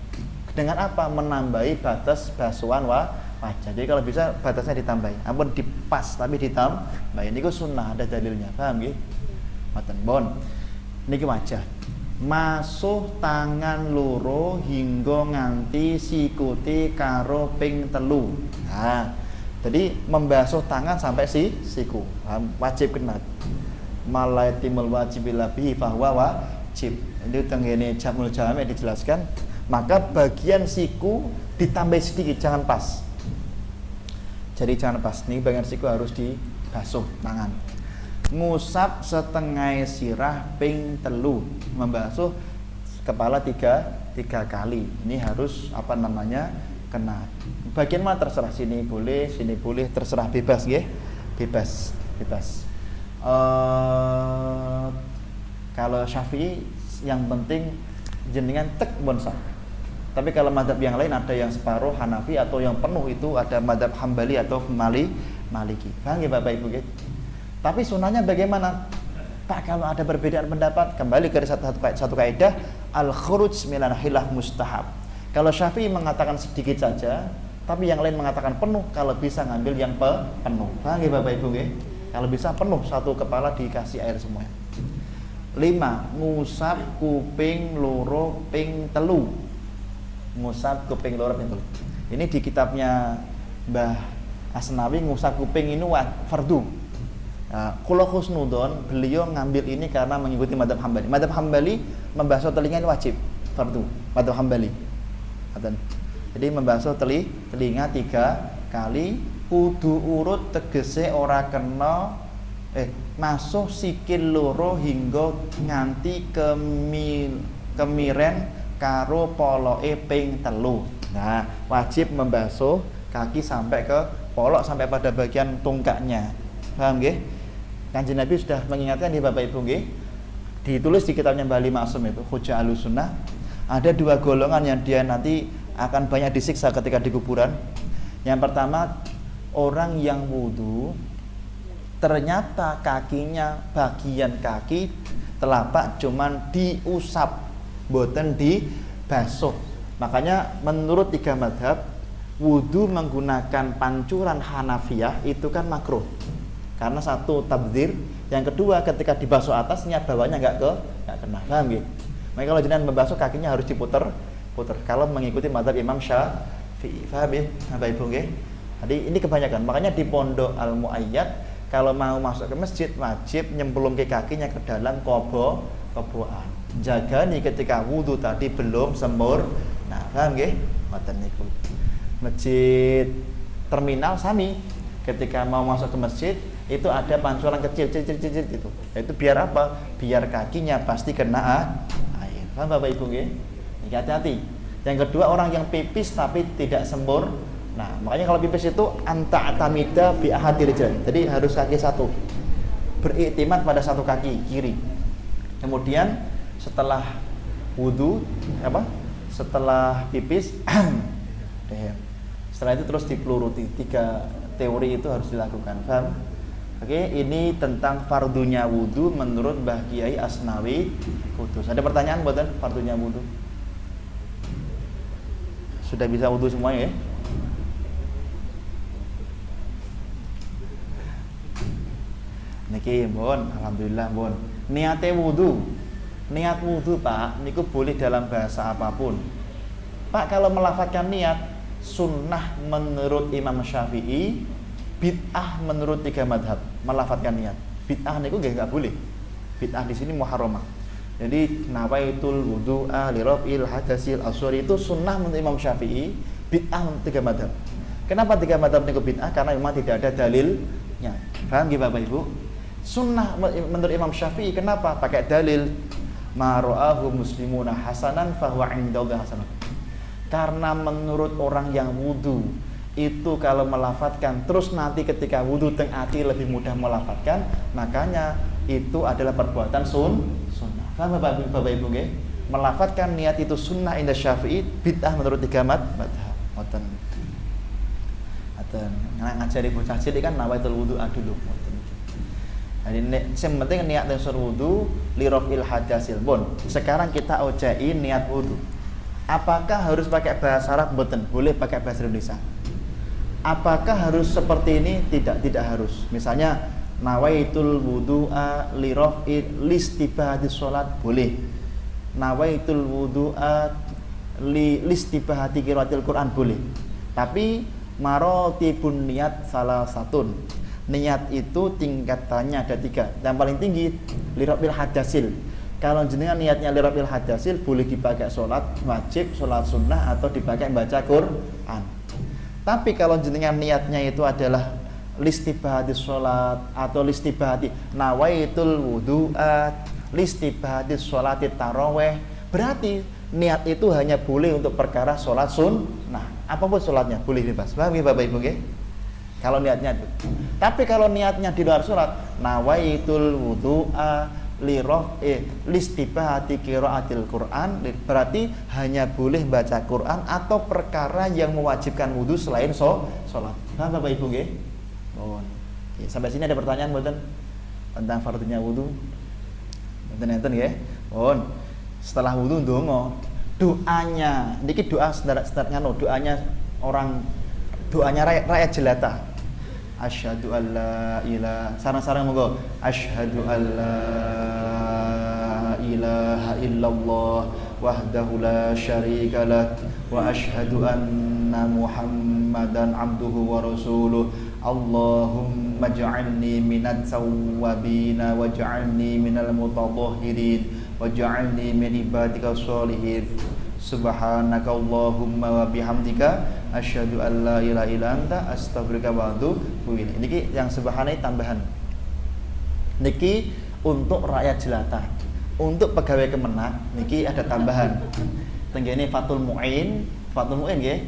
Dengan apa? Menambahi batas basuhan wajah. Jadi kalau bisa batasnya ditambahi. Ampun dipas tapi ditambahi. Niku sunnah, ada dalilnya. Paham nggih? Mboten bon. Niki wajah. Masuh tangan loro hingga nganti sikute karo ping 3. Nah, jadi membasuh tangan sampai siku. Wajib kena. Malaitimul wajibil bihi fahuwa wajib. Itu tenggene Jamul Jami dijelaskan, maka bagian siku ditambah sedikit, jangan pas. Jadi jangan pas. Nih bagian siku harus dibasuh tangan. Ngusap setengah sirah ping 3, membasuh kepala tiga kali. Ini harus kena. Bagian mana terserah, sini boleh, terserah, bebas nggih. Bebas. Kalau Syafi'i yang penting jenengan tek bonsah. Tapi kalau mazhab yang lain ada yang separuh Hanafi atau yang penuh itu ada mazhab Hambali atau Maliki. Paham ya Bapak Ibu? Tapi sunahnya bagaimana? Pak, kalau ada perbedaan pendapat, kembali ke satu kaidah, al-khuruj minal khilaf mustahab. Kalau Syafi'i mengatakan sedikit saja, tapi yang lain mengatakan penuh, kalau bisa ngambil yang penuh. Paham ya Bapak Ibu? Kalau bisa penuh, satu kepala dikasih air semuanya. 5. Ngusap kuping loro ping 3. Ngusap kuping loro ping 3. Ini di kitabnya Mbah Asnawi, ngusap kuping ini fardu. Kula Husnudon, beliau ngambil ini karena mengikuti mazhab Hambali. Mazhab Hambali membasuh telinga ini wajib, fardu. Mazhab Hambali. Jadi membasuh telinga 3 kali, kudu urut tegese ora kena masuk sikil loro hingga nganti kemiren karo poloke ping 3. Nah, wajib membasuh kaki sampai ke polok, sampai pada bagian tungkaknya. Paham nggih? Kanjeng Nabi sudah mengingatkan di Bapak Ibu nggih. Ditulis di kitabnya Mbah Ali Maksum itu Hujjah Ahlussunnah, ada 2 golongan yang dia nanti akan banyak disiksa ketika di kuburan. Yang pertama, orang yang wudu ternyata kakinya, bagian kaki telapak cuman diusap, boten dibasuh. Makanya menurut 3 madhab, wudu menggunakan pancuran Hanafiyah itu kan makruh. Karena satu tabdzir, yang kedua ketika dibasuh atasnya bawahnya nggak kena. Paham gitu? Maka kalau jenengan membasuh kakinya harus diputer. Kalau mengikuti mazhab Imam Syafi'i. Paham ya? Bapak Ibu nggih? Jadi ini kebanyakan. Makanya di Pondok Al-Muayyad kalau mau masuk ke masjid wajib nyemplung ke kakinya ke dalam koboan. Jaga nih ketika wudu tadi belum sempurna. Paham nggih? Ngoten niku. Masjid terminal sami ketika mau masuk ke masjid itu ada pancuran kecil gitu. Itu biar apa? Biar kakinya pasti kena air. Paham Bapak Ibu nggih? Hati-hati. Yang kedua, orang yang pipis tapi tidak sempurna. Nah, makanya kalau pipis itu anta atamida bi ahadil rijal. Jadi harus kaki satu. Beriktimat pada satu kaki kiri. Kemudian setelah wudu setelah pipis setelah itu terus dipeluruti. 3 teori itu harus dilakukan. Paham? Oke, ini tentang fardunya wudu menurut Mbah Kiai Asnawi Kudus. Ada pertanyaan buatan fardunya wudu? Sudah bisa wudu semuanya ya? Niki bon, alhamdulillah bon. Niate wudu. Niat wudu, Pak, niku boleh dalam bahasa apapun. Pak, kalau melafadzkan niat sunnah menurut Imam Syafi'i, bid'ah menurut 3 madhab melafadzkan niat. Bid'ah niku nggak boleh. Bid'ah di sini muharramah. Jadi nawaitul wudu'a li raf'il hadasil asghar itu sunnah menurut Imam Syafi'i, bid'ah menurut 3 madhab. Kenapa 3 madhab niku bid'ah? Karena memang tidak ada dalilnya. Paham nggih Bapak Ibu? Sunnah menurut Imam Syafi'i kenapa? Pakai dalil ma ra'ahu muslimuna hasanan fahuwa 'indallahi hasanah. Karena menurut orang yang wudu itu kalau melafadzkan terus nanti ketika wudu teng ati lebih mudah melafadzkan, makanya itu adalah perbuatan sunnah. Paham Bapak Ibu nggih? Melafadzkan niat itu sunnah inda Syafi'i, bid'ah menurut 3 madhab. Ngoten. Ngoten. Ngajari bocah cilik kan nawaitul wudu dulu. Ngoten iki. Jadi sing penting niat unsur wudu li rafil hadasil. Bon, sekarang kita ojain niat wudu. Apakah harus pakai bahasa Arab? Mboten, boleh pakai bahasa Indonesia. Apakah harus seperti ini? Tidak harus. Misalnya nawaitul wudu'a li rafil listibahati sholat, boleh. Nawaitul wudu'a li listibahati qiraatil Quran, boleh. Tapi marotibun niat salah satun. Niat itu tingkatannya ada 3. Yang paling tinggi lirafil hadasil. Kalau jenengan niatnya lirafil hadasil, boleh dipakai sholat wajib, sholat sunnah, atau dipakai baca Quran. Tapi kalau jenengan niatnya itu adalah listibahati sholat atau listibahati nawaitul wudu'at listibahati sholati taraweh, berarti niat itu hanya boleh untuk perkara sholat sunnah. Apapun sholatnya boleh bebas. Paham ya Bapak Ibu nggih? Kalau niatnya itu. Tapi kalau niatnya di luar sholat, nawaitul wudu'a listibahati qiraatil Quran, berarti hanya boleh baca Quran atau perkara yang mewajibkan wudu selain sholat. Paham Bapak Ibu nggih? Oh. Oke, sampai sini ada pertanyaan mboten tentang fardunya wudu? Mboten nggih? Oh. Setelah wudu ndonga, doanya niki doa doanya rakyat jelata. Asyhadu alla ilaha, sareng-sareng monggo. Asyhadu alla ilaha illallah wahdahu la syarikalah wa asyhadu anna Muhammadan abduhu wa rasuluh. Allahumma ij'alni minat tawwabina waj'alni minal mutatahhirin waj'alni min ibadika sholihin. Subhanaka Allahumma wa bihamdika asyhadu an la ilaha illa anta astaghfiruka wa atubu ilaik. Niki yang subhanallah tambahan. Niki untuk rakyat jelata. Untuk pegawai Kemenak niki ada tambahan. Tenggene Fathul Mu'in nggih,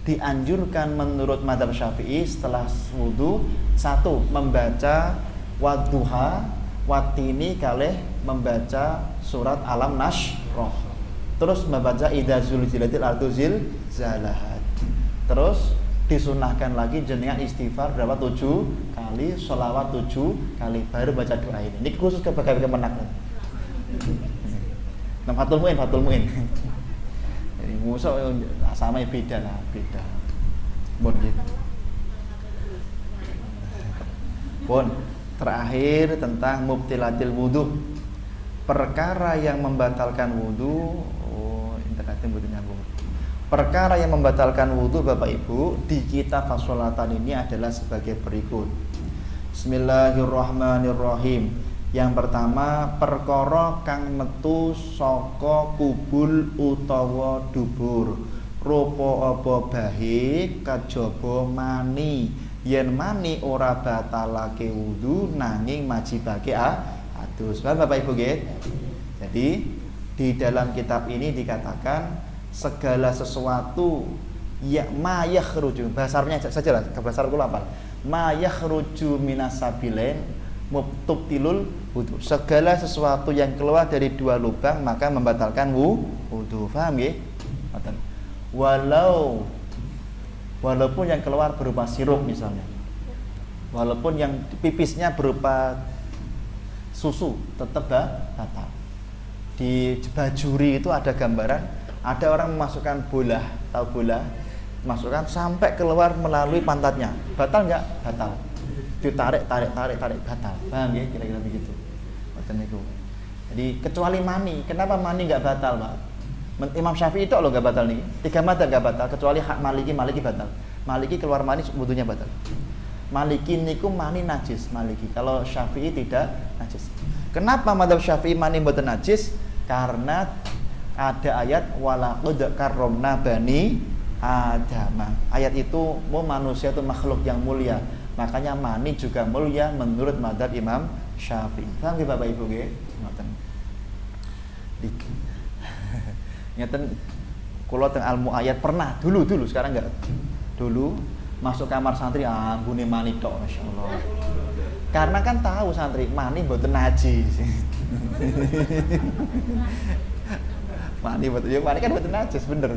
dianjurkan menurut mazhab Syafi'i setelah wudu 1 membaca wadduha watini kalih membaca surat Alam Nashrah. Terus membaca idza zulzilatil ardu zilzalaha. Terus disunahkan lagi jenengan istighfar berapa? 7 kali, sholawat 7 kali, baru baca doa ini. Ini khusus ke pegawai Kemenak. Nah, Fathul Mu'in. Jadi musuh sama beda. Bon gitu. Bon, terakhir tentang mubtilatil wudu. Perkara yang membatalkan wudu. Internetnya butuh nyambung. Perkara yang membatalkan wudu Bapak Ibu di kitab Fasholatan ini adalah sebagai berikut. Bismillahirrahmanirrahim. Yang pertama, perkara kang metu saka kubul utawa dubur. Rupa apa bahe kajaba mani. Yen mani ora batalake wudu nanging majibake adus. Bapak Ibu nggih. Jadi di dalam kitab ini dikatakan segala sesuatu ya ma yakhruju, bahasa Arabnya saja lah, bahasa Arab kula hafal. Ma yakhruju minas sabilain mubtilul wudu. Segala sesuatu yang keluar dari 2 lubang maka membatalkan wudu. Paham nggih? Walaupun yang keluar berupa sirup misalnya. Walaupun yang pipisnya berupa susu tetap batal. Di Bajuri itu ada gambaran, ada orang memasukkan bola, tahu bola, masukkan sampai keluar melalui pantatnya. Batal enggak? Batal. Ditarik, batal. Paham ya? Kira-kira begitu. Jadi kecuali mani. Kenapa mani enggak batal, Pak? Imam Syafi'i itu loh enggak batal nih. 3 madzhab enggak batal, kecuali hak Maliki batal. Maliki keluar mani wudunya batal. Maliki niku mani najis, Maliki. Kalau Syafi'i tidak najis. Kenapa madzhab Syafi'i mani mboten najis? Karena ada ayat walaqad karramna bani Adam. Ayat itu manusia itu makhluk yang mulia. Makanya mani juga mulia menurut madzhab Imam Syafi'i. Paham nggih Bapak Ibu nggih? Ngoten. Ngeten kula teng ilmu ayat pernah dulu sekarang enggak. Dulu masuk kamar santri ambune mani tok masyaallah. Karena kan tahu santri mani mboten najis. Mani kan mboten najis bener.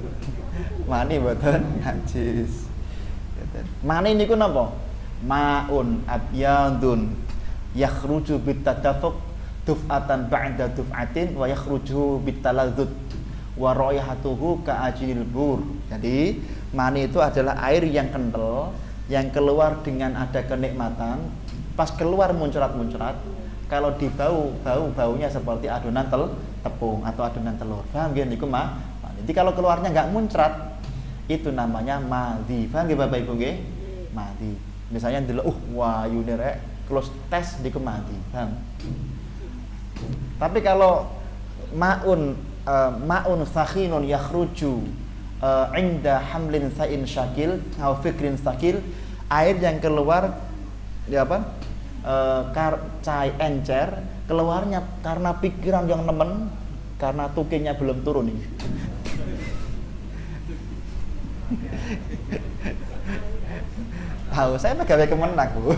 Mani mboten najis. Mani niku napa? Maun abyadun yakhruju bitadafuq duf'atan ba'da duf'atin wa yakhruju bitaladzud wa raihatuhu ka'ajil bur. Jadi mani itu adalah air yang kental yang keluar dengan ada kenikmatan, pas keluar muncrat-muncrat. Kalau dibau, baunya seperti adonan tepung atau adonan telur. Paham nggih niku mah? Jadi kalau keluarnya enggak muncrat, itu namanya madhi. Paham nggih Bapak Ibu nggih? Madhi. Misalnya ndelok wayune rek close tes niku madhi. Paham? Tapi kalau maun sakhinun yakhruju inda hamlin sa'in syakil atau fikrin sakil, air yang keluar ya apa? Cai encer keluarnya karena pikiran yang nemen, karena tukinya belum turun nih. Tahu saya pegawai Kemenak Bu.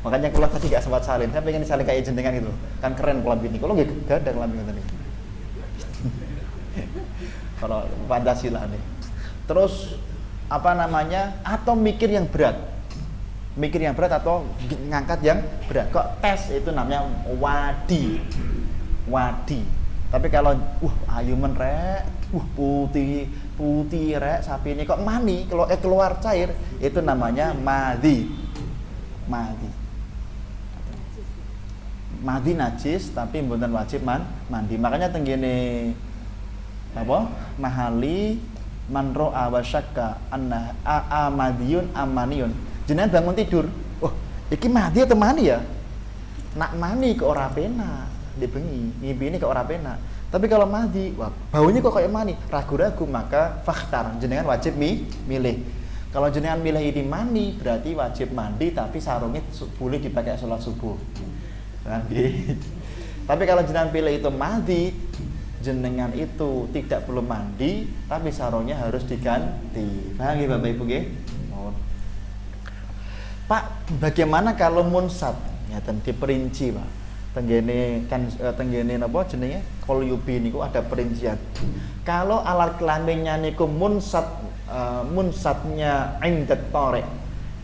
Makanya kalau tadi gak sempat salin, saya pengen salin kayak jenengan gitu, kan keren kelambi ini. Kalau gak ada kelambi tadi. Kalau Pancasila nih. Terus apa namanya? Atau mikir yang berat atau ngangkat yang berat. Kok tes itu namanya wadi. Tapi kalau ayumen rek, putih rek sapi ini kok mani, kalau keluar cair itu namanya madhi. Madhi najis tapi mboten wajib mandi. Makanya tenggene apa? Mahali manro awasyaka anna amadiyun amaniyun. Jenengan bangun tidur, iki mandi atau mani ya? Nak mani ke ora penak, di bengi, mimpi ini ke ora penak. Tapi kalau mandi, baunya kok kayak mani, ragu-ragu, maka fakhtar, jenengan wajib milih. Kalau jenengan milih ini mani, berarti wajib mandi, tapi sarungnya boleh dipakai sholat subuh. Tapi kalau jenengan pilih itu mandi, jenengan itu tidak perlu mandi, tapi sarungnya harus diganti. Paham ya Bapak Ibu nggih? Pak, bagaimana kalau munsat? Nyata diperinci, Pak. Tenggene napa jenenge? Qalyubi niku ada perincian. Kalau alat kelaminnya niku munsatnya indat tariq.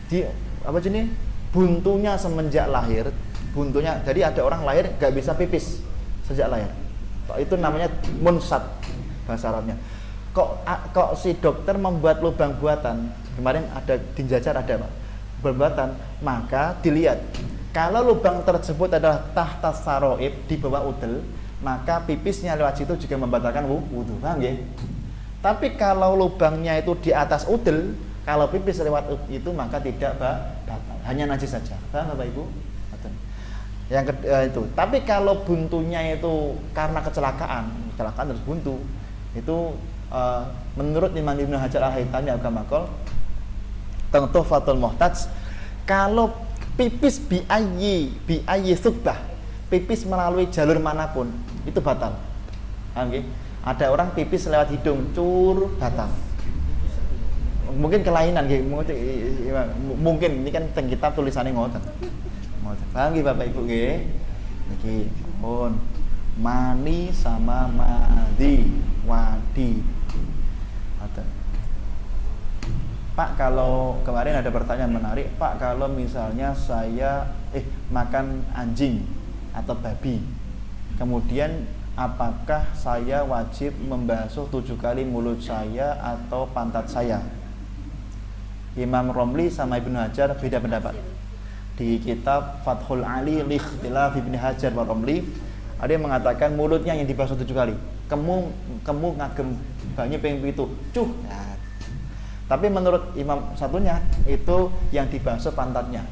Di apa jenenge? Buntunya semenjak lahir, buntunya. Jadi ada orang lahir enggak bisa pipis sejak lahir. Itu namanya munsat bahasa Arabnya. Kok si dokter membuat lubang buatan? Kemarin ada di Jajar ada, Pak. Buatan, maka dilihat kalau lubang tersebut adalah tahta saroib, di bawah udel, maka pipisnya lewat situ juga membatalkan wudu. Paham ya? Tapi kalau lubangnya itu di atas udel, kalau pipis lewat itu maka tidak batal, hanya najis saja. Paham Bapak Ibu? Yang itu. Tapi kalau buntunya itu karena kecelakaan terus buntu, itu menurut Imam Ibnu Hajar Al-Haytami Al-Kamakol tentu fatul muhtaj, kalau pipis biayyi subah, pipis melalui jalur manapun itu batal. Okay? Ada orang pipis lewat hidung, batal. Mungkin kelainan, mungkin ini kan teng kitab tulisannya ngoten. Paham nggih Bapak Ibu nggih? Niki pun mani sama madhi, wadi. Pak, kalau kemarin ada pertanyaan menarik, Pak, kalau misalnya saya makan anjing atau babi, kemudian apakah saya wajib membasuh 7 kali mulut saya atau pantat saya? Imam Romli sama Ibnu Hajar beda pendapat. Di kitab Fathul Ali li ikhtilaf Ibnu Hajar wa Romli, ada yang mengatakan mulutnya yang dibasuh 7 kali, kamu ngagem banyu ping 7. Nah, tapi menurut imam satunya itu yang dibasuh pantatnya.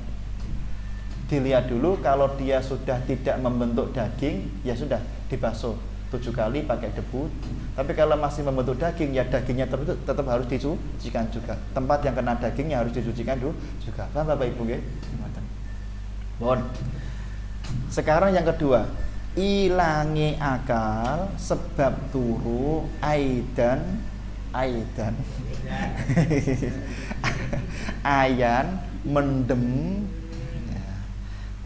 Dilihat dulu, kalau dia sudah tidak membentuk daging, ya sudah dibasuh 7 kali pakai debu. Tapi kalau masih membentuk daging, ya dagingnya tetap harus dicucikan juga. Tempat yang kena dagingnya harus dicucikan dulu juga. Paham Bapak Ibu nggih? Bon. Sekarang yang kedua, ilangi akal sebab turu aidan ayan mendem ya.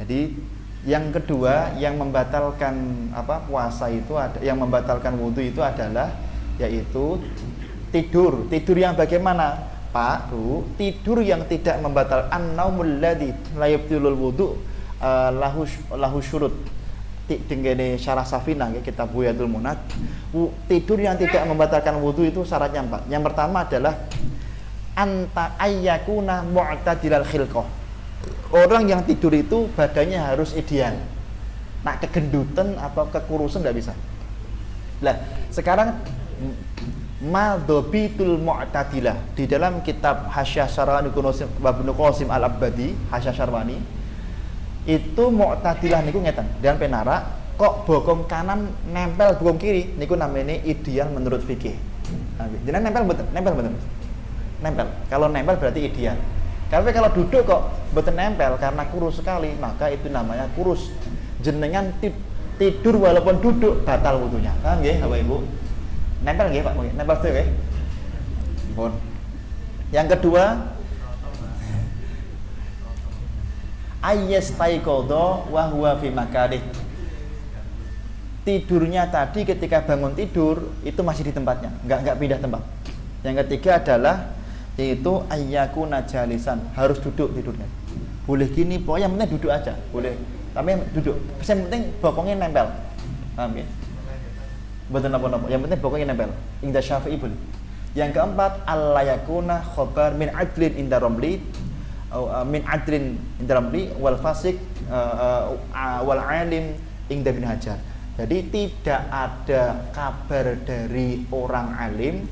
Jadi yang kedua yang membatalkan puasa itu ada, yang membatalkan wudu itu adalah yaitu tidur yang bagaimana? Pak, Bu, tidur yang tidak membatalkan an-naumul ladzi la yubtilul wudu lahu syurut. Tenggene syarah Safinah ya, kitab Buyatul Munad. Tidur yang tidak membatalkan wudu itu syaratnya 4. Yang pertama adalah anta ayyakuna mu'tadilal khilqah. Orang yang tidur itu badannya harus ideal. Nak kegendutan atau kekurusan nggak bisa. Lah, sekarang madhabitul mu'tadilah di dalam kitab Hasyah Syarwani Ibnu Qasim Al-Abbadi, Hasyah Syarwani itu mu'tadilah niku ngeten, dan penara kok bokong kanan nempel bokong kiri niku namanya ideal menurut fikih. Jenengan nempel mboten? Nempel mboten? Nempel. Kalau nempel berarti ideal. Tapi kalau duduk kok mboten nempel karena kurus sekali, maka itu namanya kurus. Jenengan tidur walaupun duduk batal wudunya. Paham nggih, Bapak Ibu? Nempel nggih, Pak? Nempel tuh nggih. Pun. Yang kedua, ayyastaiqadha wa huwa fi makarih. Tidurnya tadi ketika bangun tidur itu masih di tempatnya, enggak pindah tempat. Yang ketiga adalah yaitu ayyakuna jalisan, harus duduk tidurnya. Boleh gini, pokoknya yang penting duduk aja, boleh. Tapi duduk. Yang penting bokongnya nempel. Paham ya? Betul napa-napa. Yang penting bokongnya nempel. Inda Syafi'i boleh. Yang keempat, allayakuna khobar min adlin inda ramli min adlin inda ramli wal fasik wal alim inda bin hajar. Jadi tidak ada kabar dari orang alim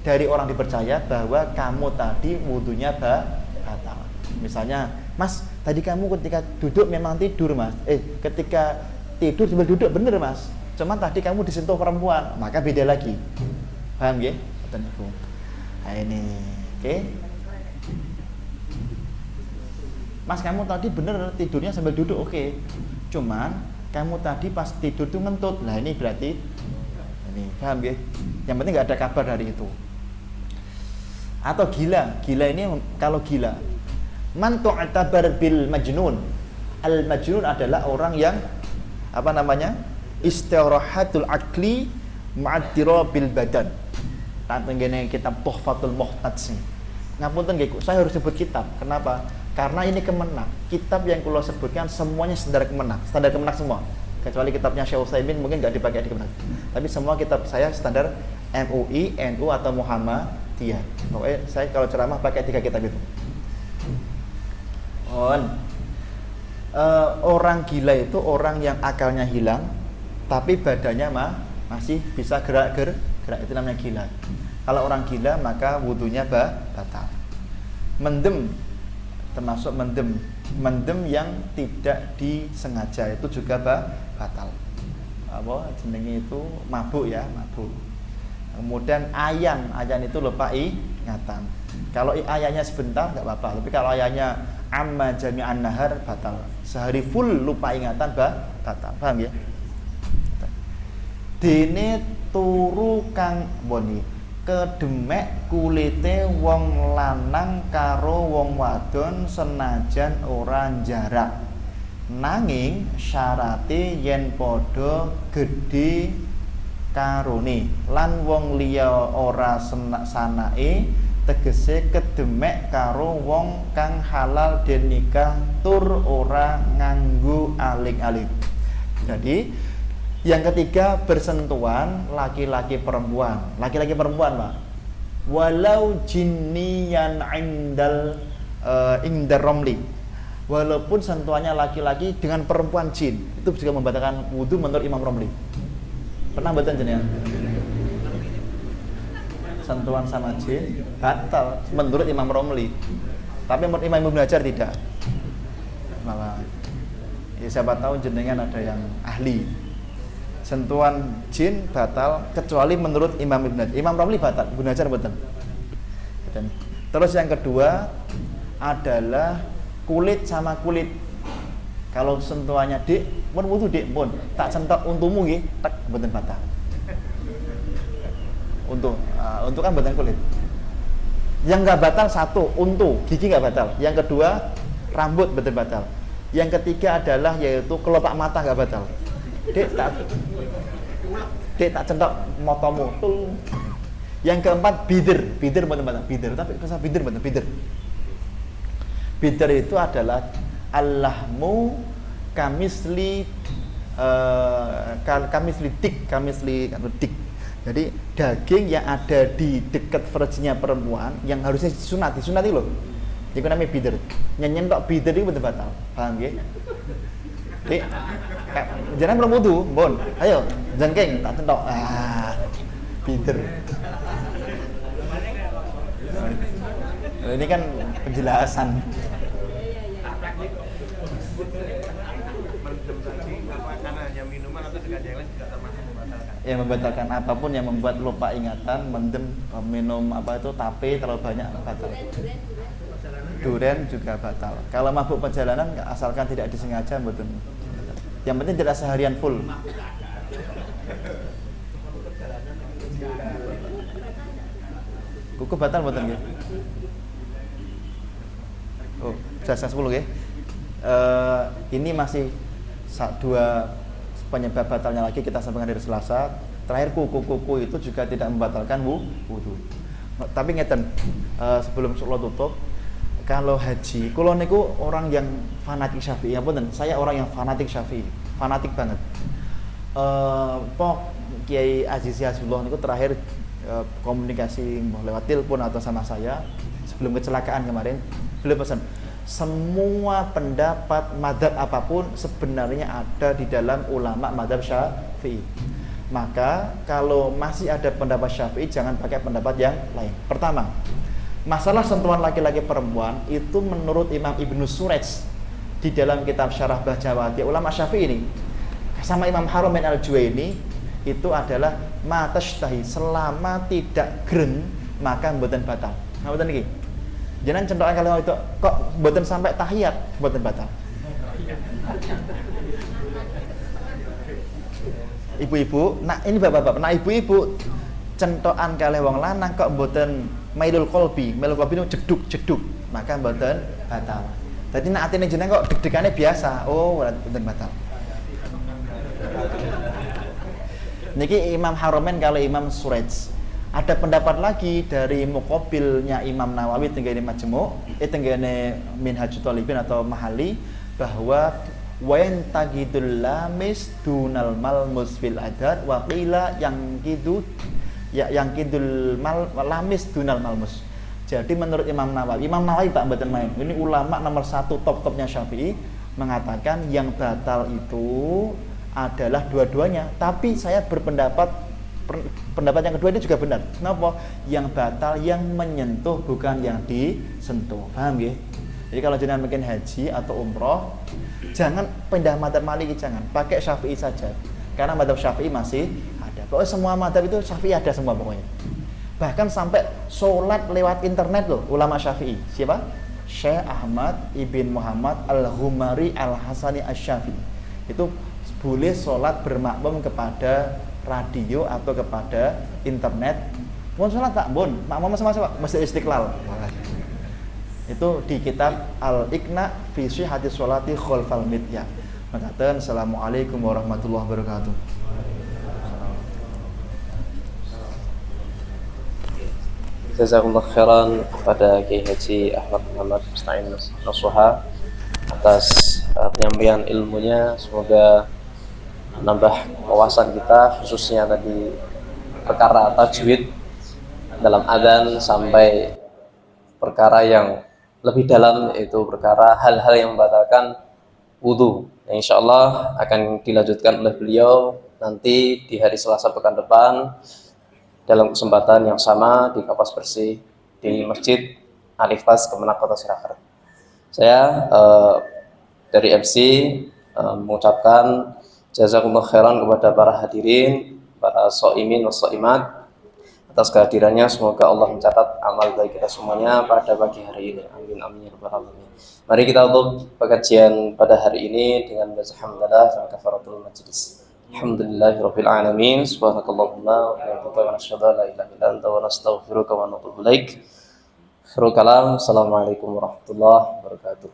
dari orang dipercaya bahwa kamu tadi wudunya batal. Misalnya, Mas, tadi kamu ketika duduk memang tidur, Mas. Ketika tidur sambil duduk bener, Mas. Cuman tadi kamu disentuh perempuan, maka beda lagi. Paham ya? Nah ini, oke. Mas, kamu tadi bener tidurnya sambil duduk, oke. Cuman kamu tadi pas tidur tuh ngentut. Nah ini berarti ini, paham ya? Yang penting nggak ada kabar dari itu. Atau gila ini kalau gila. Man tu'tabar bil majnun. Al majnun adalah orang yang apa namanya? Istirahatul akli ma'adirabil badan. Tanggene kitab Tuhfatul Muhtaj sih. Ngapunten nggih, saya harus sebut kitab. Kenapa? Karena ini kemenak. Kitab yang kula sebutkan semuanya standar kemenak semua. Kecuali kitabnya Syekh Utsaimin mungkin nggak dipakai di kemenak. Tapi semua kitab saya standar MUI, NU atau Muhammadiyah. Pokoknya saya kalau ceramah pakai 3 kitab itu. Orang gila itu orang yang akalnya hilang tapi badannya masih bisa gerak, itu namanya gila. Kalau orang gila maka wudunya batal. Mendem termasuk mendem yang tidak disengaja itu juga batal. Apa jenenge itu mabuk ya, mabuk. Kemudian ayan itu lupa ingatan. Kalau ayahnya sebentar nggak apa-apa, tapi kalau ayahnya amma jami'an nahar batal. Sehari full lupa ingatan batal. Paham ya? Dene turu kang boni kedemek kulite wong lanang karo wong wadon senajan ora jarak. Nanging syarate yen padha gedhe karone lan wong liya ora sanake tegese kedemek karo wong kang halal den nikah tur ora nganggo aling-aling. Jadi yang ketiga bersentuhan laki-laki perempuan, Pak. Walau jinniyan indar romli. Walaupun sentuhannya laki-laki dengan perempuan jin, itu juga membatalkan wudu menurut Imam Romli. Pernah baca jenengan? Sentuhan sama jin batal menurut Imam Romli. Tapi menurut Imam Ibnu Hajar tidak. Malah ya siapa tahu jenengan ada yang ahli. Sentuhan jin batal kecuali menurut Imam Ibnu Hajar. Imam Romli batal, Ibnu Hajar betul. Terus yang kedua adalah kulit sama kulit. Kalau sentuhannya dik, pun wudu dik pun tak centok untumu nggih, tek mboten batal. Untuk kan mboten kulit. Yang enggak batal satu, untu, gigi enggak batal. Yang kedua, rambut mboten batal. Yang ketiga adalah yaitu kelopak mata enggak batal. Dek tak centok motomu. Yang keempat bidir, bidir betul-betul bidir, tapi kisah bidir betul bidir. Bidir itu adalah allahmu kamisli kamisli dik. Jadi daging yang ada di dekat farjinya perempuan yang harusnya disunati loh. Itu namanya bidir. Nyenyen tok bidir itu betul batal. Paham nggih? Jadi jangan belum wudu, bon. Ayo, jengking tak tentok. Bidir. Ini kan penjelasan. Yang membatalkan apapun yang membuat lupa ingatan, mendem, minum apa itu tape terlalu banyak batal. Duren juga batal. Kalau mabuk perjalanan asalkan tidak disengaja betul. Yang penting tidak seharian full. Kuku batal betul nggih? Oh, jasa 10 nggih. Ini masih dua penyebab batalnya lagi kita sampaikan dari Selasa. Terakhir kuku-kuku itu juga tidak membatalkan wudu. Tapi ngeten, sebelum sholat tutup, kalau haji, kula niku orang yang fanatik Syafi'i, punten, saya orang yang fanatik Syafi'i, fanatik banget. Pok Kiai Aziz Yazullah niku terakhir komunikasi lewat telepon atau sama saya sebelum kecelakaan kemarin, beliau pesan semua pendapat mazhab apapun sebenarnya ada di dalam ulama mazhab Syafi'i. Maka kalau masih ada pendapat Syafi'i jangan pakai pendapat yang lain. Pertama, masalah sentuhan laki-laki perempuan itu menurut Imam Ibnu Suraj di dalam kitab Syarah Bahjawati ulama Syafi'i ini sama Imam Haramain Al-Juwaini itu adalah matashtahi, selama tidak greng maka mboten batal. Mboten iki. Jangan contohnya kalau itu kok mboten sampai tahiyat mboten batal. Ibu-ibu, nah ini bapak-bapak, nah ibu-ibu centokan kalih wong lanang kok mboten mailul qalbi itu jeduk-jeduk, maka mboten batal. Dadi nek atine jenengan kok deg-degane biasa, oh mboten batal. Niki Imam Haramain kalau Imam Suraj. Ada pendapat lagi dari Muqabilnya Imam Nawawi tenggene Majmu', tenggene Minhajut Thalibin atau Mahali bahwa wain tagidul lamis dunal malmus fil adat wa qila yang kidul lamis dunal malmus. Jadi menurut Imam Nawawi tak mboten main. Ini ulama nomor 1 top-topnya Syafi'i mengatakan yang batal itu adalah dua-duanya. Tapi saya berpendapat pendapat yang kedua ini juga benar. Kenapa? Yang batal yang menyentuh bukan yang disentuh. Paham nggih? Jadi kalau jenengan bikin haji atau umroh, jangan pindah madzhab Maliki, jangan. Pakai Syafi'i saja. Karena madzhab Syafi'i masih ada. Pokoknya semua madzhab itu Syafi'i ada semua pokoknya. Bahkan sampai sholat lewat internet loh, ulama Syafi'i. Siapa? Syekh Ahmad Ibn Muhammad Al-Humari Al-Hasani Asy-Syafi'i. Itu boleh sholat bermakmum kepada radio atau kepada internet. Mohon sholat tak bon, makmum sama-sama Masjid Istiqlal. Itu di kitab Al-Iqna fi Shihhati Sholati Khalfal Midya. Mengatakan Assalamualaikum warahmatullahi wabarakatuh. Jazakumullah khairan kepada Kiai Haji Ahmad Muhammad Musta'in Nasuha atas penyampaian ilmunya. Semoga menambah wawasan kita, khususnya tadi perkara tajwid dalam adzan sampai perkara yang lebih dalam, yaitu perkara hal-hal yang membatalkan wudu. Insya Allah akan dilanjutkan oleh beliau nanti di hari Selasa pekan depan dalam kesempatan yang sama di Kapas Bersih di Masjid Al-Ikhlas Kemenak Kota Surakarta. Saya dari MC mengucapkan jazakumullah khairan kepada para hadirin, para shaimin wa shaimat atas kehadirannya. Semoga Allah mencatat amal baik kita semuanya pada pagi hari ini. Amin amin ya rabbal alamin. Mari kita tutup pengajian pada hari ini dengan baca hamdalah dan kafaratul majlis. Alhamdulillahirabbil alamin. Subhanakallahumma wa bihamdika wa nasyhadu an la ilaha illa anta wa nastaghfiruka wa natubu ilaik. Akhirul kalam. Assalamualaikum warahmatullahi wabarakatuh.